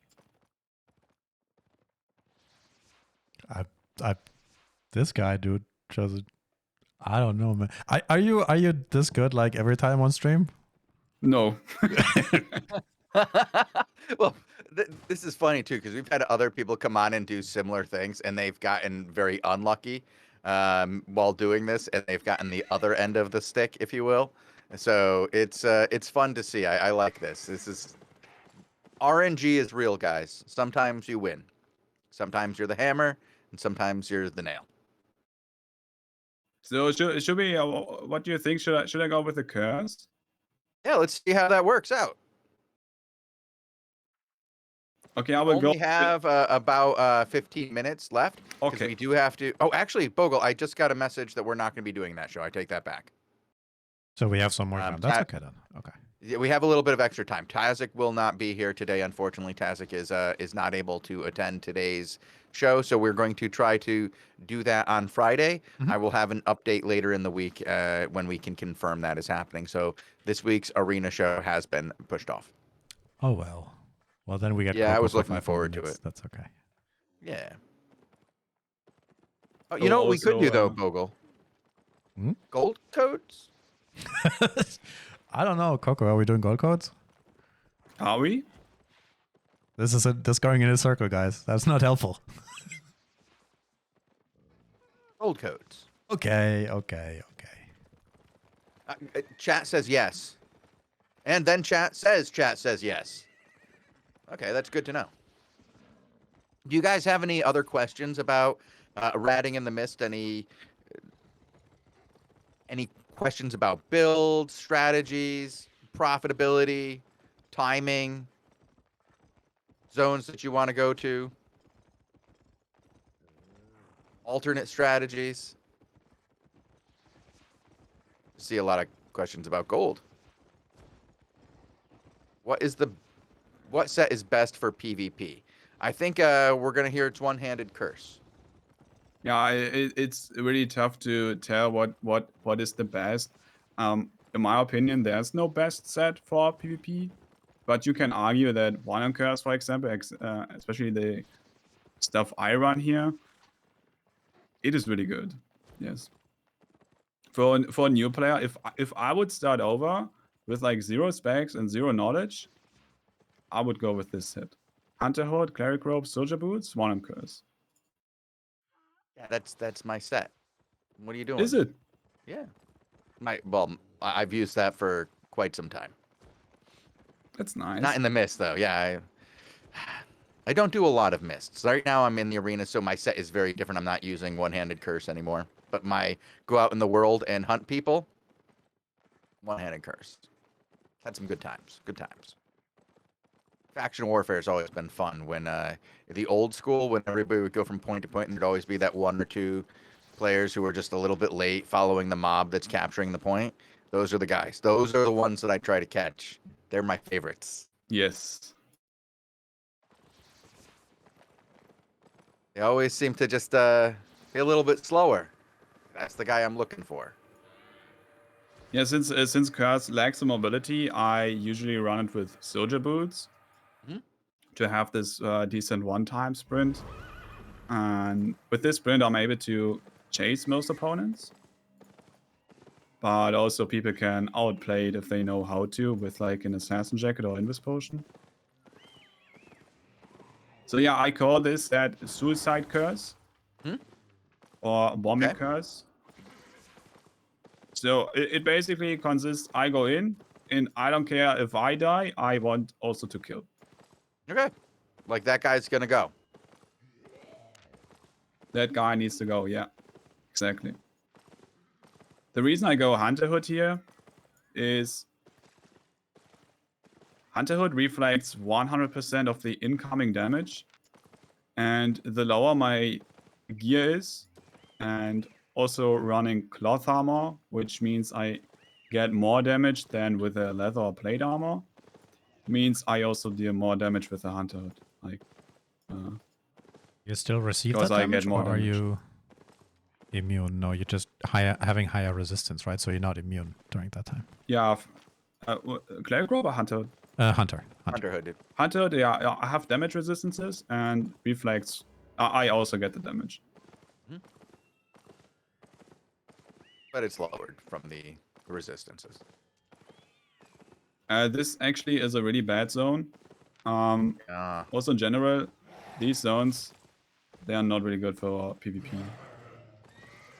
Speaker 3: This guy, dude, Shozen. I don't know, man. Are you this good like every time on stream?
Speaker 2: No.
Speaker 1: Well, this is funny too because we've had other people come on and do similar things, and they've gotten very unlucky while doing this, and they've gotten the other end of the stick, if you will. So it's fun to see. I like this. This is RNG is real, guys. Sometimes you win, sometimes you're the hammer, and sometimes you're the nail.
Speaker 2: So should we? What do you think? Should I go with the curse?
Speaker 1: Yeah, let's see how that works out.
Speaker 2: Okay, I will go.
Speaker 1: Only have about 15 minutes left.
Speaker 2: Okay.
Speaker 1: We do have to. Oh, actually, Bogul, I just got a message that we're not going to be doing that show. I take that back.
Speaker 3: So we have some more time. That's okay then. Okay.
Speaker 1: Yeah, we have a little bit of extra time. Tazik will not be here today. Unfortunately, Tazik is not able to attend today's show, so we're going to try to do that on Friday. I will have an update later in the week when we can confirm that is happening. So this week's arena show has been pushed off.
Speaker 3: Oh well. Well then we get.
Speaker 1: Yeah, I
Speaker 3: Coco
Speaker 1: was
Speaker 3: for
Speaker 1: looking
Speaker 3: 5
Speaker 1: forward to
Speaker 3: minutes.
Speaker 1: it.
Speaker 3: That's okay.
Speaker 1: Yeah. Oh, you know what we could do though, Bogul? Gold codes?
Speaker 3: I don't know, Coco. Are we doing gold codes?
Speaker 2: Are we?
Speaker 3: This is this going in a circle, guys. That's not helpful.
Speaker 1: Gold codes.
Speaker 3: Okay.
Speaker 1: Chat says yes. And then chat says yes. Okay, that's good to know. Do you guys have any other questions about ratting in the mist? Any questions about builds, strategies, profitability, timing, zones that you want to go to, alternate strategies? See a lot of questions about gold. What set is best for PvP? I think we're gonna hear it's one-handed curse.
Speaker 2: Yeah, it's really tough to tell what is the best. In my opinion, there's no best set for PvP, but you can argue that one curse, for example, especially the stuff I run here, it is really good. Yes. For a new player, if I would start over with like 0 specs and 0 knowledge, I would go with this set. Hunter Hood, Cleric Robe, Soldier Boots, one curse.
Speaker 1: Yeah, that's my set. What are you doing?
Speaker 2: Is it?
Speaker 1: Yeah. I've used that for quite some time.
Speaker 2: That's nice.
Speaker 1: Not in the mist though. Yeah, I don't do a lot of mists. Right now I'm in the arena, so my set is very different. I'm not using one-handed curse anymore. But my go out in the world and hunt people, one-handed curse. Had some good times. Good times. Faction warfare has always been fun. When the old school, when everybody would go from point to point, and there'd always be that one or two players who were just a little bit late following the mob that's capturing the point. Those are the guys. Those are the ones that I try to catch. They're my favorites.
Speaker 2: Yes.
Speaker 1: They always seem to just be a little bit slower. That's the guy I'm looking for.
Speaker 2: Yeah, since Curse lacks the mobility, I usually run it with soldier boots to have this decent one-time sprint. And with this sprint, I'm able to chase most opponents. But also people can outplay it if they know how to with like an assassin jacket or invis potion. So yeah, I call this that suicide curse or bombing curse. So it basically consists, I go in and I don't care if I die, I want also to kill.
Speaker 1: Okay. Like that guy's gonna go.
Speaker 2: That guy needs to go, yeah. Exactly. The reason I go Hunterhood here is Hunterhood reflects 100% of the incoming damage. And the lower my gear is, and also running cloth armor, which means I get more damage than with a leather or plate armor, means I also deal more damage with a Hunterhood. Like,
Speaker 3: you still receive that
Speaker 2: because I
Speaker 3: damage,
Speaker 2: get more
Speaker 3: or are
Speaker 2: damage.
Speaker 3: you immune? No, you're just having higher resistance, right? So you're not immune during that time.
Speaker 2: Yeah, Cleric Robe or Hunterhood?
Speaker 3: Hunter.
Speaker 1: Hunterhood, dude.
Speaker 2: Hunterhood, yeah, I have damage resistances and reflex. I also get the damage.
Speaker 1: But it's lowered from the resistances.
Speaker 2: This actually is a really bad zone. Also in general, these zones, they are not really good for PvP.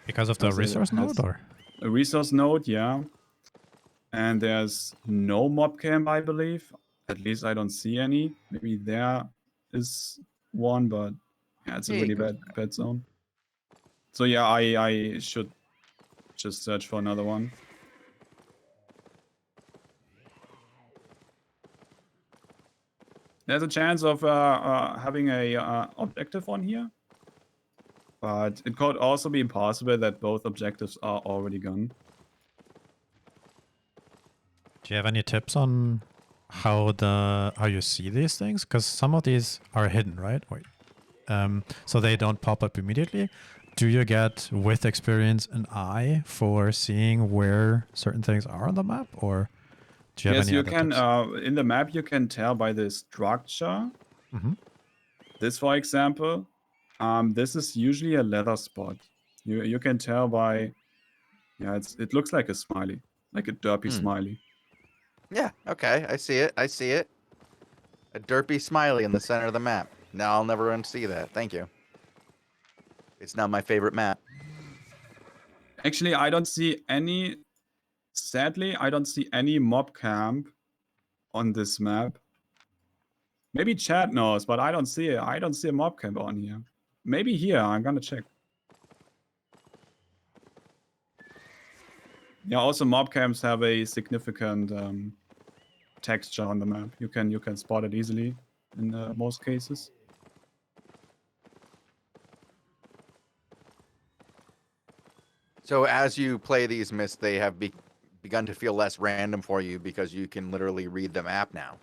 Speaker 3: Because of the resource node, or?
Speaker 2: A resource node, yeah. And there's no mob camp, I believe. At least I don't see any. Maybe there is one, but yeah, it's a really bad zone. So yeah, I should just search for another one. There's a chance of having a objective on here. But it could also be possible that both objectives are already gone.
Speaker 3: Do you have any tips on how you see these things? Because some of these are hidden, right? Wait. So they don't pop up immediately. Do you get, with experience, an eye for seeing where certain things are on the map, or do you have any other tips?
Speaker 2: In the map you can tell by the structure. This, for example, this is usually a leather spot. You can tell by, yeah, it looks like a smiley, like a derpy smiley.
Speaker 1: Yeah, okay, I see it. I see it. A derpy smiley in the center of the map. Now I'll never unsee that. Thank you. It's now my favorite map.
Speaker 2: Actually, I don't see any. Sadly, I don't see any mob camp on this map. Maybe chat knows, but I don't see it. I don't see a mob camp on here. Maybe here. I'm gonna check. Yeah. Also, mob camps have a significant texture on the map. You can spot it easily in most cases.
Speaker 1: So as you play these myths, they have begun to feel less random for you because you can literally read the map now.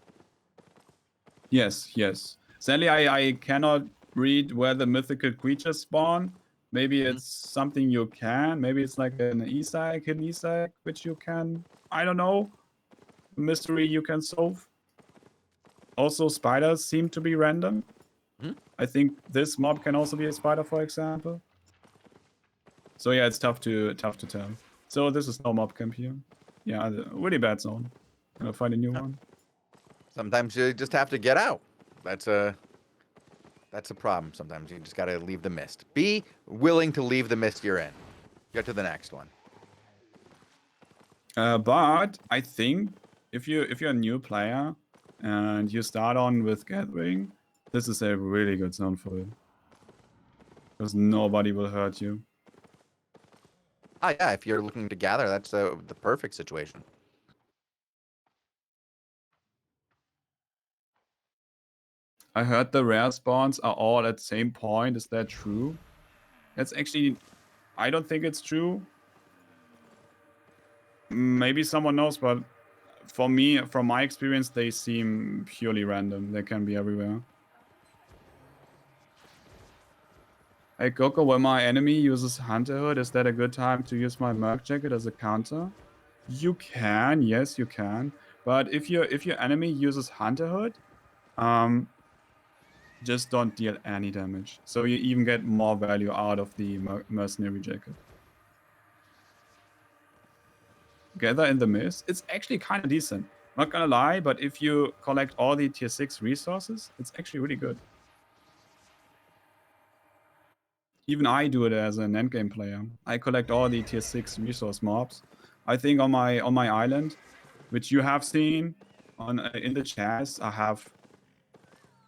Speaker 2: Yes, yes. Sadly, I cannot read where the mythical creatures spawn. Maybe it's something you can. Maybe it's like an Easter egg, hidden Easter egg, which you can, I don't know, a mystery you can solve. Also, spiders seem to be random. I think this mob can also be a spider, for example. So yeah, it's tough to tell. So this is no mob camp here. Yeah, really bad zone. I'm gonna find a new one.
Speaker 1: Sometimes you just have to get out. That's That's the problem sometimes. You just got to leave the mist. Be willing to leave the mist you're in. Get to the next one.
Speaker 2: But I think if you're a new player and you start on with Gathering, this is a really good zone for it. Because nobody will hurt you.
Speaker 1: Ah, yeah, if you're looking to gather, that's the perfect situation.
Speaker 2: I heard the rare spawns are all at the same point. Is that true? That's actually... I don't think it's true. Maybe someone knows, but for me, from my experience, they seem purely random. They can be everywhere. Hey Coco, when my enemy uses Hunter Hood, is that a good time to use my Merc Jacket as a counter? You can, yes, you can. But if your enemy uses Hunter Hood, just don't deal any damage. So you even get more value out of the Mercenary Jacket. Gather in the Mist, it's actually kind of decent. Not gonna lie, but if you collect all the tier 6 resources, it's actually really good. Even I do it as an endgame player. I collect all the tier 6 resource mobs. I think on my island, which you have seen on in the chats, I have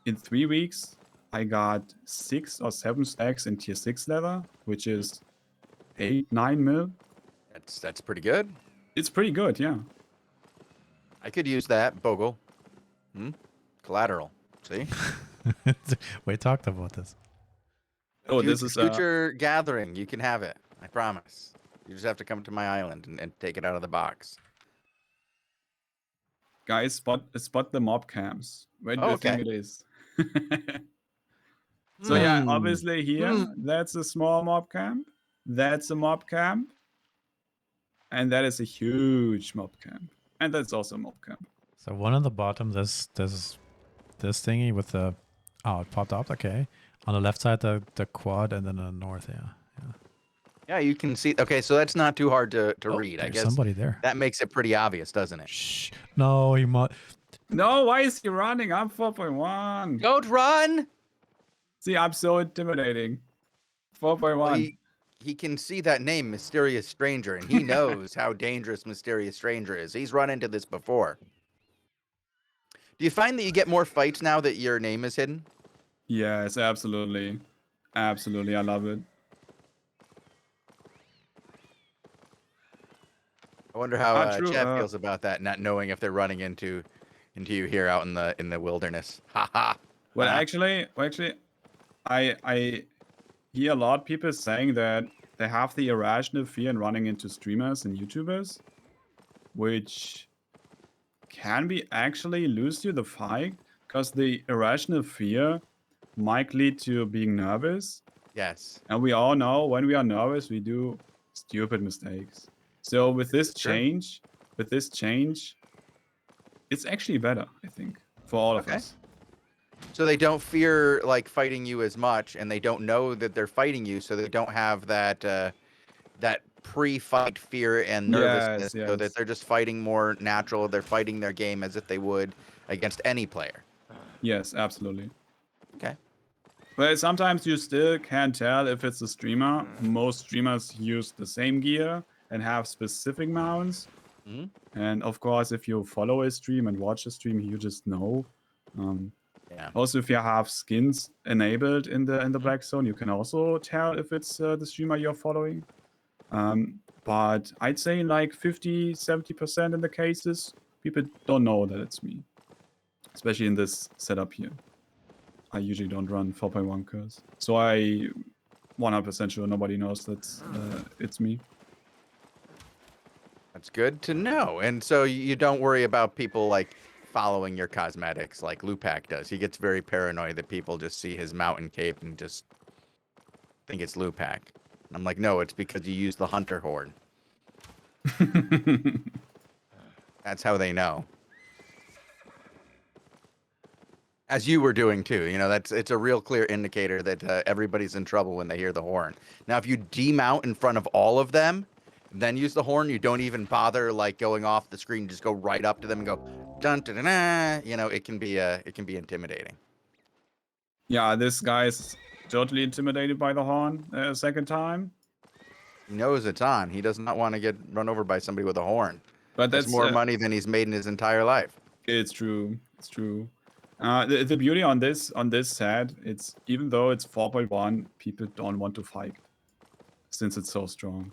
Speaker 2: in 3 weeks I got 6 or 7 stacks in tier 6 leather, which is 8-9 mil.
Speaker 1: That's pretty good.
Speaker 2: It's pretty good, yeah.
Speaker 1: I could use that, Bogul. Collateral. See?
Speaker 3: We talked about this.
Speaker 2: Oh, this is
Speaker 1: future gathering. You can have it. I promise. You just have to come to my island and take it out of the box.
Speaker 2: Guys, spot the mob camps. Where do you think it is? So yeah, obviously here, that's a small mob camp. That's a mob camp. And that is a huge mob camp. And that's also a mob camp.
Speaker 3: So one on the bottom, this thingy with the... Oh, it popped up, okay. On the left side, the quad, and then on the north, yeah.
Speaker 1: Yeah, you can see. Okay, so that's not too hard to read. I guess
Speaker 3: somebody there.
Speaker 1: That makes it pretty obvious, doesn't it?
Speaker 3: Shh. No, he might...
Speaker 2: No, why is he running? I'm 4.1.
Speaker 1: Don't run!
Speaker 2: See, I'm so intimidating. 4.1.
Speaker 1: Well, he can see that name, Mysterious Stranger, and he knows how dangerous Mysterious Stranger is. He's run into this before. Do you find that you get more fights now that your name is hidden?
Speaker 2: Yes, absolutely. Absolutely, I love it.
Speaker 1: I wonder how Chad feels about that, not knowing if they're running into you here out in the wilderness. Ha ha.
Speaker 2: Well, actually, I hear a lot of people saying that they have the irrational fear in running into streamers and YouTubers, which can be actually lose you the fight, because the irrational fear might lead to being nervous.
Speaker 1: Yes.
Speaker 2: And we all know when we are nervous, we do stupid mistakes. So with this change, it's actually better, I think, for all of us.
Speaker 1: So they don't fear like fighting you as much, and they don't know that they're fighting you, so they don't have that that pre-fight fear and nervousness, so that they're just fighting more natural. They're fighting their game as if they would against any player.
Speaker 2: Yes, absolutely.
Speaker 1: Okay.
Speaker 2: But sometimes you still can't tell if it's a streamer. Most streamers use the same gear and have specific mounts. And of course, if you follow a stream and watch a stream, you just know. Also, if you have skins enabled in the black zone, you can also tell if it's the streamer you're following. But I'd say like 50-70% in the cases, people don't know that it's me. Especially in this setup here. I usually don't run 4.1 curse. So I 100% sure nobody knows that it's me.
Speaker 1: That's good to know. And so you don't worry about people like following your cosmetics like Lupac does. He gets very paranoid that people just see his mountain cape and just think it's Lupac. And I'm like, no, it's because you use the hunter horn. That's how they know. As you were doing too, you know, it's a real clear indicator that everybody's in trouble when they hear the horn. Now, if you demount in front of all of them, then use the horn, you don't even bother like going off the screen, just go right up to them and go dun dun dun, dun. You know, it can be intimidating.
Speaker 2: Yeah, this guy's totally intimidated by the horn a second time.
Speaker 1: He knows it's on. He does not want to get run over by somebody with a horn.
Speaker 2: But
Speaker 1: That's
Speaker 2: that's
Speaker 1: more money than he's made in his entire life.
Speaker 2: It's true. It's true. The beauty on this set, it's even though it's 4.1, people don't want to fight since it's so strong.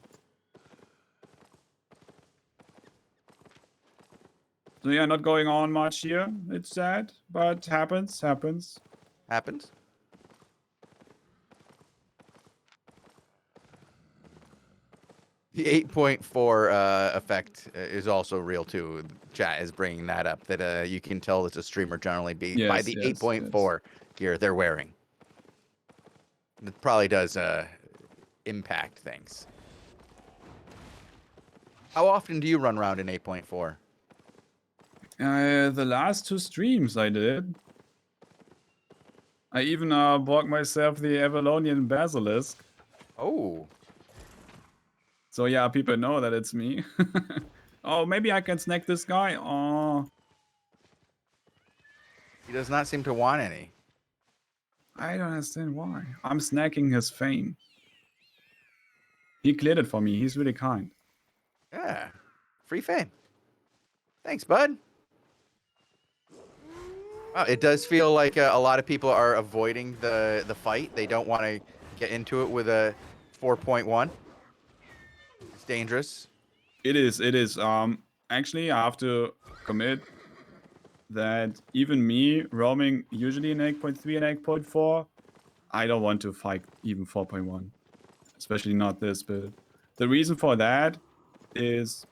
Speaker 2: So yeah, not going on much here. It's sad, but happens.
Speaker 1: Happens. The 8.4 effect is also real too. Chat is bringing that up. That you can tell it's a streamer generally by the 8.4 gear they're wearing. It probably does impact things. How often do you run around in 8.4?
Speaker 2: The last 2 streams I did. I even bought myself the Avalonian Basilisk.
Speaker 1: Oh.
Speaker 2: So yeah, people know that it's me. Oh, maybe I can snack this guy. Oh.
Speaker 1: He does not seem to want any.
Speaker 2: I don't understand why. I'm snacking his fame. He cleared it for me. He's really kind.
Speaker 1: Yeah. Free fame. Thanks, bud. Wow, it does feel like a lot of people are avoiding the fight. They don't want to get into it with a 4.1. It's dangerous.
Speaker 2: It is. Actually, I have to commit that even me roaming usually in 8.3 and 8.4, I don't want to fight even 4.1. Especially not this build. The reason for that is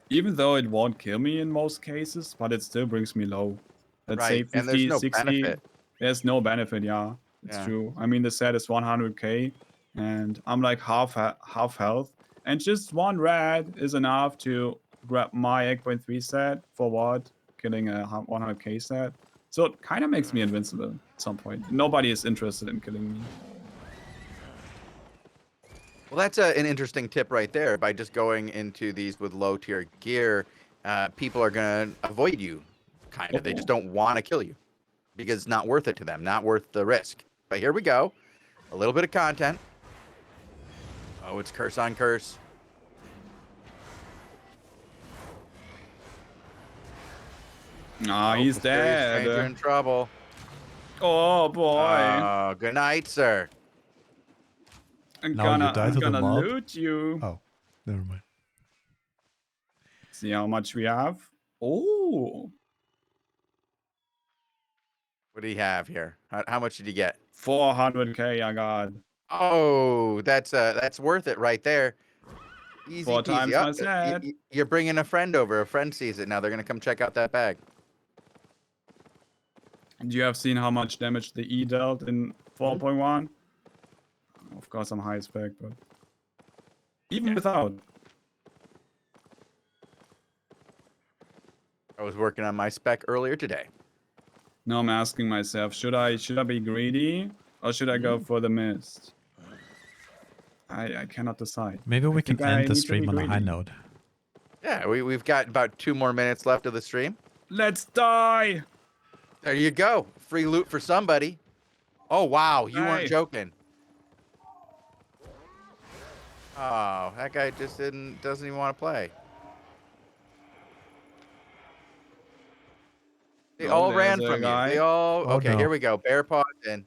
Speaker 2: even though it won't kill me in most cases, but it still brings me low. Let's say 50,
Speaker 1: and there's no
Speaker 2: 60.
Speaker 1: benefit.
Speaker 2: There's no benefit, yeah. It's true. I mean, the set is 100k, and I'm like half health. And just one red is enough to grab my 8.3 set for what? Killing a 100k set. So it kind of makes me invincible at some point. Nobody is interested in killing me.
Speaker 1: Well, that's an interesting tip right there. By just going into these with low tier gear, people are going to avoid you, kind of. They just don't want to kill you because it's not worth it to them, not worth the risk. But here we go. A little bit of content. Oh, it's curse on curse.
Speaker 2: Ah, he's dead.
Speaker 1: Stranger in trouble.
Speaker 2: Oh boy.
Speaker 1: Oh, good night, sir.
Speaker 2: I'm
Speaker 3: Now you die to the
Speaker 2: gonna
Speaker 3: mob?
Speaker 2: loot you.
Speaker 3: Oh, never mind.
Speaker 2: See how much we have. Oh,
Speaker 1: What do you have here? How much did you get?
Speaker 2: 400k I got.
Speaker 1: Oh, that's worth it right there. Easy
Speaker 2: 4
Speaker 1: peasy.
Speaker 2: times
Speaker 1: Oh,
Speaker 2: my set.
Speaker 1: you're bringing a friend over. A friend sees it. Now they're going to come check out that bag.
Speaker 2: And you have seen how much damage the E dealt in 4.1? Of course I'm high spec, but even without.
Speaker 1: I was working on my spec earlier today.
Speaker 2: Now I'm asking myself, should I be greedy or should I go for the mist? I cannot decide.
Speaker 3: Maybe we can
Speaker 2: think I
Speaker 3: end the
Speaker 2: need to be
Speaker 3: stream on a high
Speaker 2: greedy.
Speaker 3: note.
Speaker 1: Yeah, we've got about 2 more minutes left of the stream.
Speaker 2: Let's die!
Speaker 1: There you go. Free loot for somebody. Oh, wow. You weren't
Speaker 2: Hey.
Speaker 1: joking. Oh, that guy just doesn't even want to play. They
Speaker 2: Oh,
Speaker 1: all ran
Speaker 2: there's a
Speaker 1: from you.
Speaker 2: guy.
Speaker 1: They all...
Speaker 3: Oh,
Speaker 1: okay,
Speaker 3: no.
Speaker 1: here we go. Bear paws in.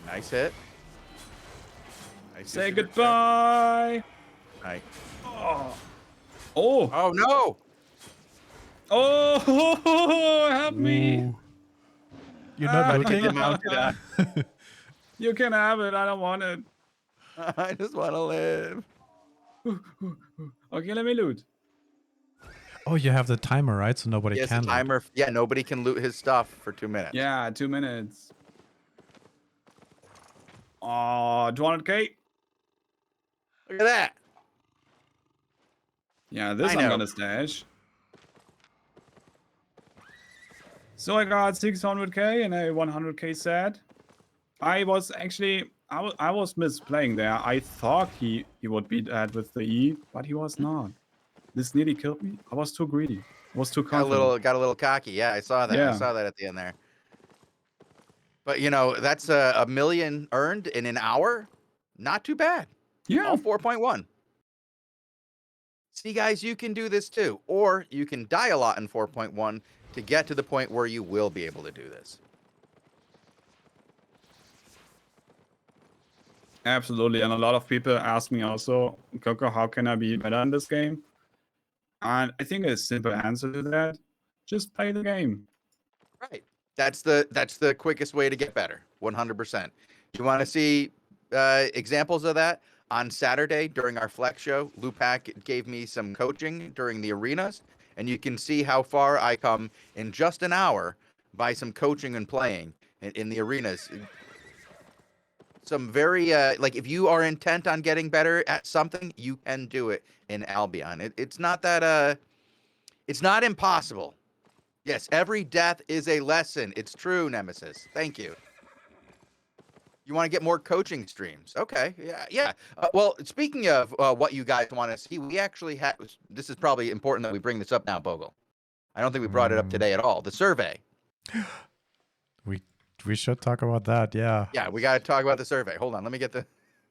Speaker 1: Nice hit. Nice
Speaker 2: Say
Speaker 1: hit.
Speaker 2: goodbye!
Speaker 1: Nice.
Speaker 2: Oh!
Speaker 1: Oh, no!
Speaker 2: Oh! Help me!
Speaker 3: Ooh. You're not
Speaker 2: Ah.
Speaker 3: looking?
Speaker 1: Mounted up.
Speaker 2: You can have it, I don't want it.
Speaker 1: I just want to live.
Speaker 2: Okay, let me loot.
Speaker 3: Oh, you have the timer, right? So nobody
Speaker 1: Yes,
Speaker 3: can.
Speaker 1: the
Speaker 3: loot.
Speaker 1: timer. Yeah, nobody can loot his stuff for 2 minutes.
Speaker 2: Yeah, 2 minutes. Oh, 200k?
Speaker 1: Look at that.
Speaker 2: Yeah, this
Speaker 1: I
Speaker 2: I'm
Speaker 1: know.
Speaker 2: gonna stash. So I got 600k and a 100k set. I was actually I was misplaying there. I thought he would be dead with the E, but he was not. This nearly killed me. I was too greedy. I was too
Speaker 1: Got a
Speaker 2: confident.
Speaker 1: little cocky. Yeah, I saw that. I
Speaker 2: Yeah.
Speaker 1: saw that at the end there. But you know, that's a million earned in an hour. Not too bad.
Speaker 2: Yeah.
Speaker 1: All 4.1. See, guys, you can do this too. Or you can die a lot in 4.1 to get to the point where you will be able to do this.
Speaker 2: Absolutely. And a lot of people ask me also, Coco, how can I be better in this game? And I think a simple answer to that, just play the game.
Speaker 1: Right. That's the quickest way to get better. 100%. You want to see examples of that? On Saturday during our Flex show, Lupac gave me some coaching during the arenas, and you can see how far I come in just an hour by some coaching and playing in the arenas. Some very like if you are intent on getting better at something, you can do it in Albion. It's not that it's not impossible. Yes, every death is a lesson. It's true, Nemesis. Thank you. You want to get more coaching streams? Okay, yeah. Well, speaking of what you guys want to see, we actually have. This is probably important that we bring this up now, Bogul. I don't think we brought it up today at all. The survey.
Speaker 3: We should talk about that. Yeah.
Speaker 1: Yeah, we got to talk about the survey. Hold on, let me get the.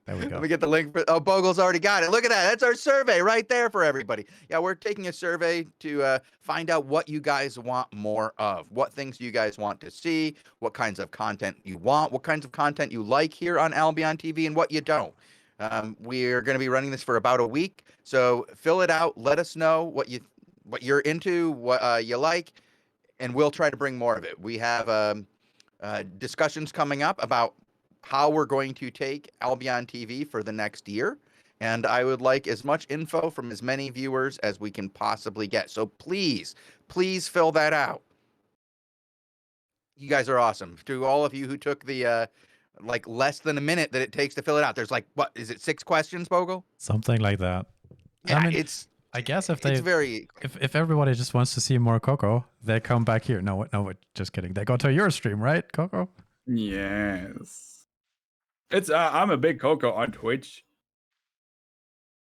Speaker 3: There we go.
Speaker 1: Let me get the link for. Oh, Bogul's already got it. Look at that. That's our survey right there for everybody. Yeah, we're taking a survey to find out what you guys want more of. What things you guys want to see? What kinds of content you want? What kinds of content you like here on Albion TV and what you don't. We're going to be running this for about a week, so fill it out. Let us know what you're into, what you like, and we'll try to bring more of it. We have discussions coming up about how we're going to take Albion TV for the next year. And I would like as much info from as many viewers as we can possibly get. So please fill that out. You guys are awesome. To all of you who took the like less than a minute that it takes to fill it out. There's like, what is it, 6 questions, Bogul?
Speaker 3: Something like that.
Speaker 1: Yeah,
Speaker 3: I mean,
Speaker 1: it's.
Speaker 3: I guess if
Speaker 1: it's very.
Speaker 3: if everybody just wants to see more Coco, they come back here. No, just kidding. They go to your stream, right, Coco?
Speaker 2: Yes. It's I'm a big Coco on Twitch.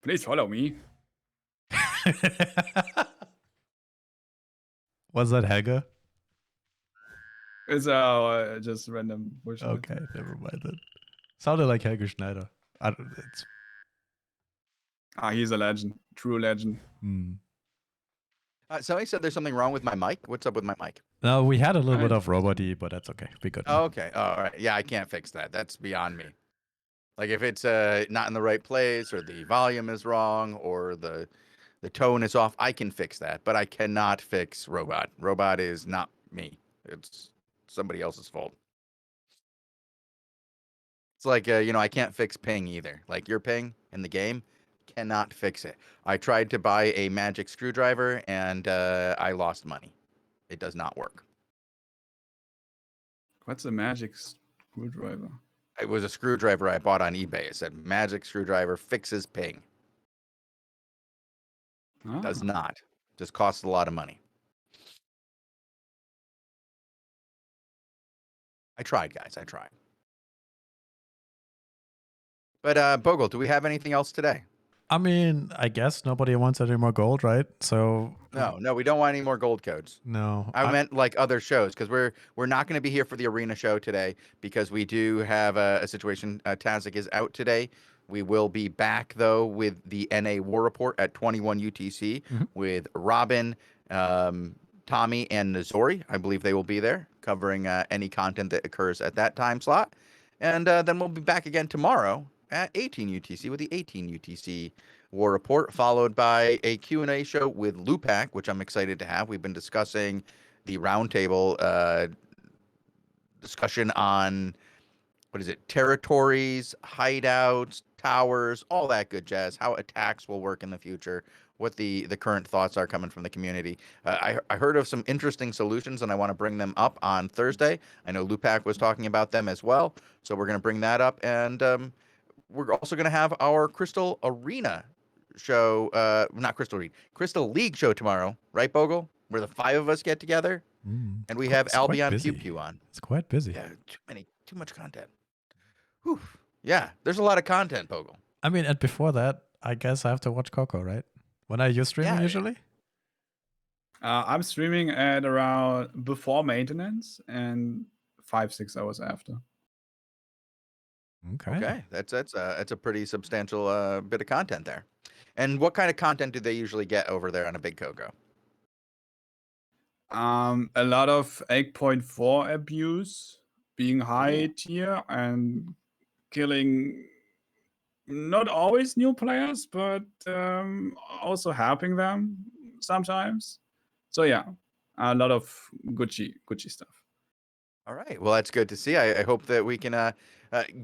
Speaker 2: Please follow me.
Speaker 3: Was that Helga?
Speaker 2: It's just random bullshit.
Speaker 3: Okay, never mind then. Sounded like Helga Schneider.
Speaker 2: He's a legend. True legend.
Speaker 1: Somebody said there's something wrong with my mic. What's up with my mic?
Speaker 3: No, we had a little bit of robot-y, but that's okay. We good.
Speaker 1: Oh, okay. Oh, all right. Yeah, I can't fix that. That's beyond me. Like if it's not in the right place, or the volume is wrong, or the tone is off, I can fix that. But I cannot fix robot. Robot is not me. It's somebody else's fault. It's like I can't fix ping either. Like your ping in the game, cannot fix it. I tried to buy a magic screwdriver and I lost money. It does not work.
Speaker 2: What's a magic screwdriver?
Speaker 1: It was a screwdriver I bought on eBay. It said magic screwdriver fixes ping. Does not. Just costs a lot of money. I tried, guys. I tried. But Bogul, do we have anything else today?
Speaker 3: I mean, I guess nobody wants any more gold, right? So
Speaker 1: no, we don't want any more gold codes.
Speaker 3: No,
Speaker 1: I meant like other shows, because we're not going to be here for the arena show today because we do have a situation. Tazik is out today. We will be back though with the NA War Report at 21 UTC with Robin, Tommy, and Nazori. I believe they will be there covering any content that occurs at that time slot, and then we'll be back again tomorrow at 18 UTC with the 18 UTC War Report, followed by a Q&A show with Lupac, which I'm excited to have. We've been discussing the roundtable discussion on, territories, hideouts, towers, all that good jazz, how attacks will work in the future, what the current thoughts are coming from the community. I heard of some interesting solutions, and I want to bring them up on Thursday. I know Lupac was talking about them as well, so we're going to bring that up, and we're also going to have our Crystal Arena show, not Crystal Arena, Crystal League show tomorrow, right, Bogul? Where the 5 of us get together, and we have Albion Pew Pew on.
Speaker 3: It's quite busy.
Speaker 1: Yeah, too much content. Whew. Yeah, there's a lot of content, Bogul.
Speaker 3: I mean, and before that, I guess I have to watch Coco, right? When are you streaming
Speaker 1: Yeah.
Speaker 3: usually?
Speaker 2: I'm streaming at around before maintenance and 5-6 hours after.
Speaker 3: Okay.
Speaker 1: That's a pretty substantial bit of content there. And what kind of content do they usually get over there on a Big Coco?
Speaker 2: A lot of 8.4 abuse, being high tier and killing not always new players, but also helping them sometimes. So yeah, a lot of Gucci stuff.
Speaker 1: All right. Well, that's good to see. I hope that we can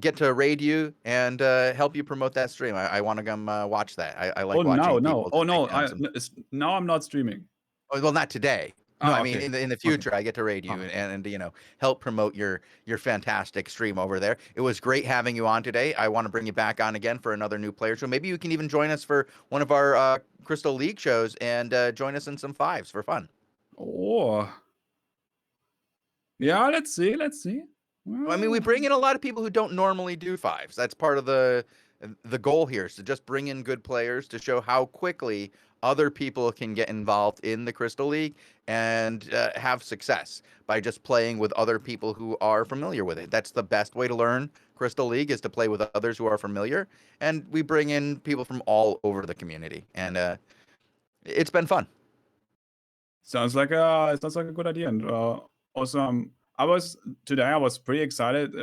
Speaker 1: get to raid you and help you promote that stream. I want to come watch that. I like watching people.
Speaker 2: Oh no!
Speaker 1: take down some-
Speaker 2: Now I'm not streaming.
Speaker 1: Oh, well, not today. No,
Speaker 2: Oh,
Speaker 1: I mean
Speaker 2: okay.
Speaker 1: in the future, I get to raid you and help promote your fantastic stream over there. It was great having you on today. I want to bring you back on again for another new player show. Maybe you can even join us for one of our Crystal League shows and join us in some fives for fun.
Speaker 2: Oh, yeah. Let's see.
Speaker 1: I mean, we bring in a lot of people who don't normally do fives. That's part of the goal here, is to just bring in good players to show how quickly other people can get involved in the Crystal League and have success by just playing with other people who are familiar with it. That's the best way to learn Crystal League, is to play with others who are familiar. And we bring in people from all over the community, and it's been fun.
Speaker 2: Sounds like a good idea. And also, I was pretty excited.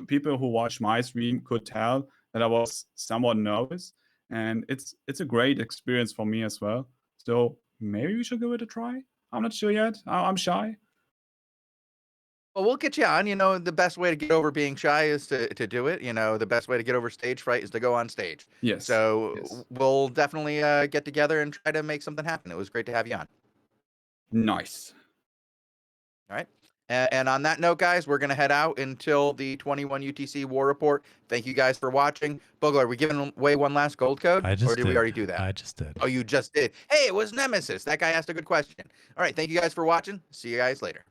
Speaker 2: People who watch my stream could tell that I was somewhat nervous, and it's a great experience for me as well. So maybe we should give it a try. I'm not sure yet. I'm shy.
Speaker 1: Well, we'll get you on. The best way to get over being shy is to do it. The best way to get over stage fright is to go on stage.
Speaker 2: Yes.
Speaker 1: So
Speaker 2: yes.
Speaker 1: we'll definitely get together and try to make something happen. It was great to have you on.
Speaker 2: Nice.
Speaker 1: All right. And on that note, guys, we're going to head out until the 21 UTC War Report. Thank you guys for watching. Bogul, are we giving away one last gold code? Or did we already do that?
Speaker 3: I just did.
Speaker 1: Oh, you just did. Hey, it was Nemesis. That guy asked a good question. All right. Thank you guys for watching. See you guys later.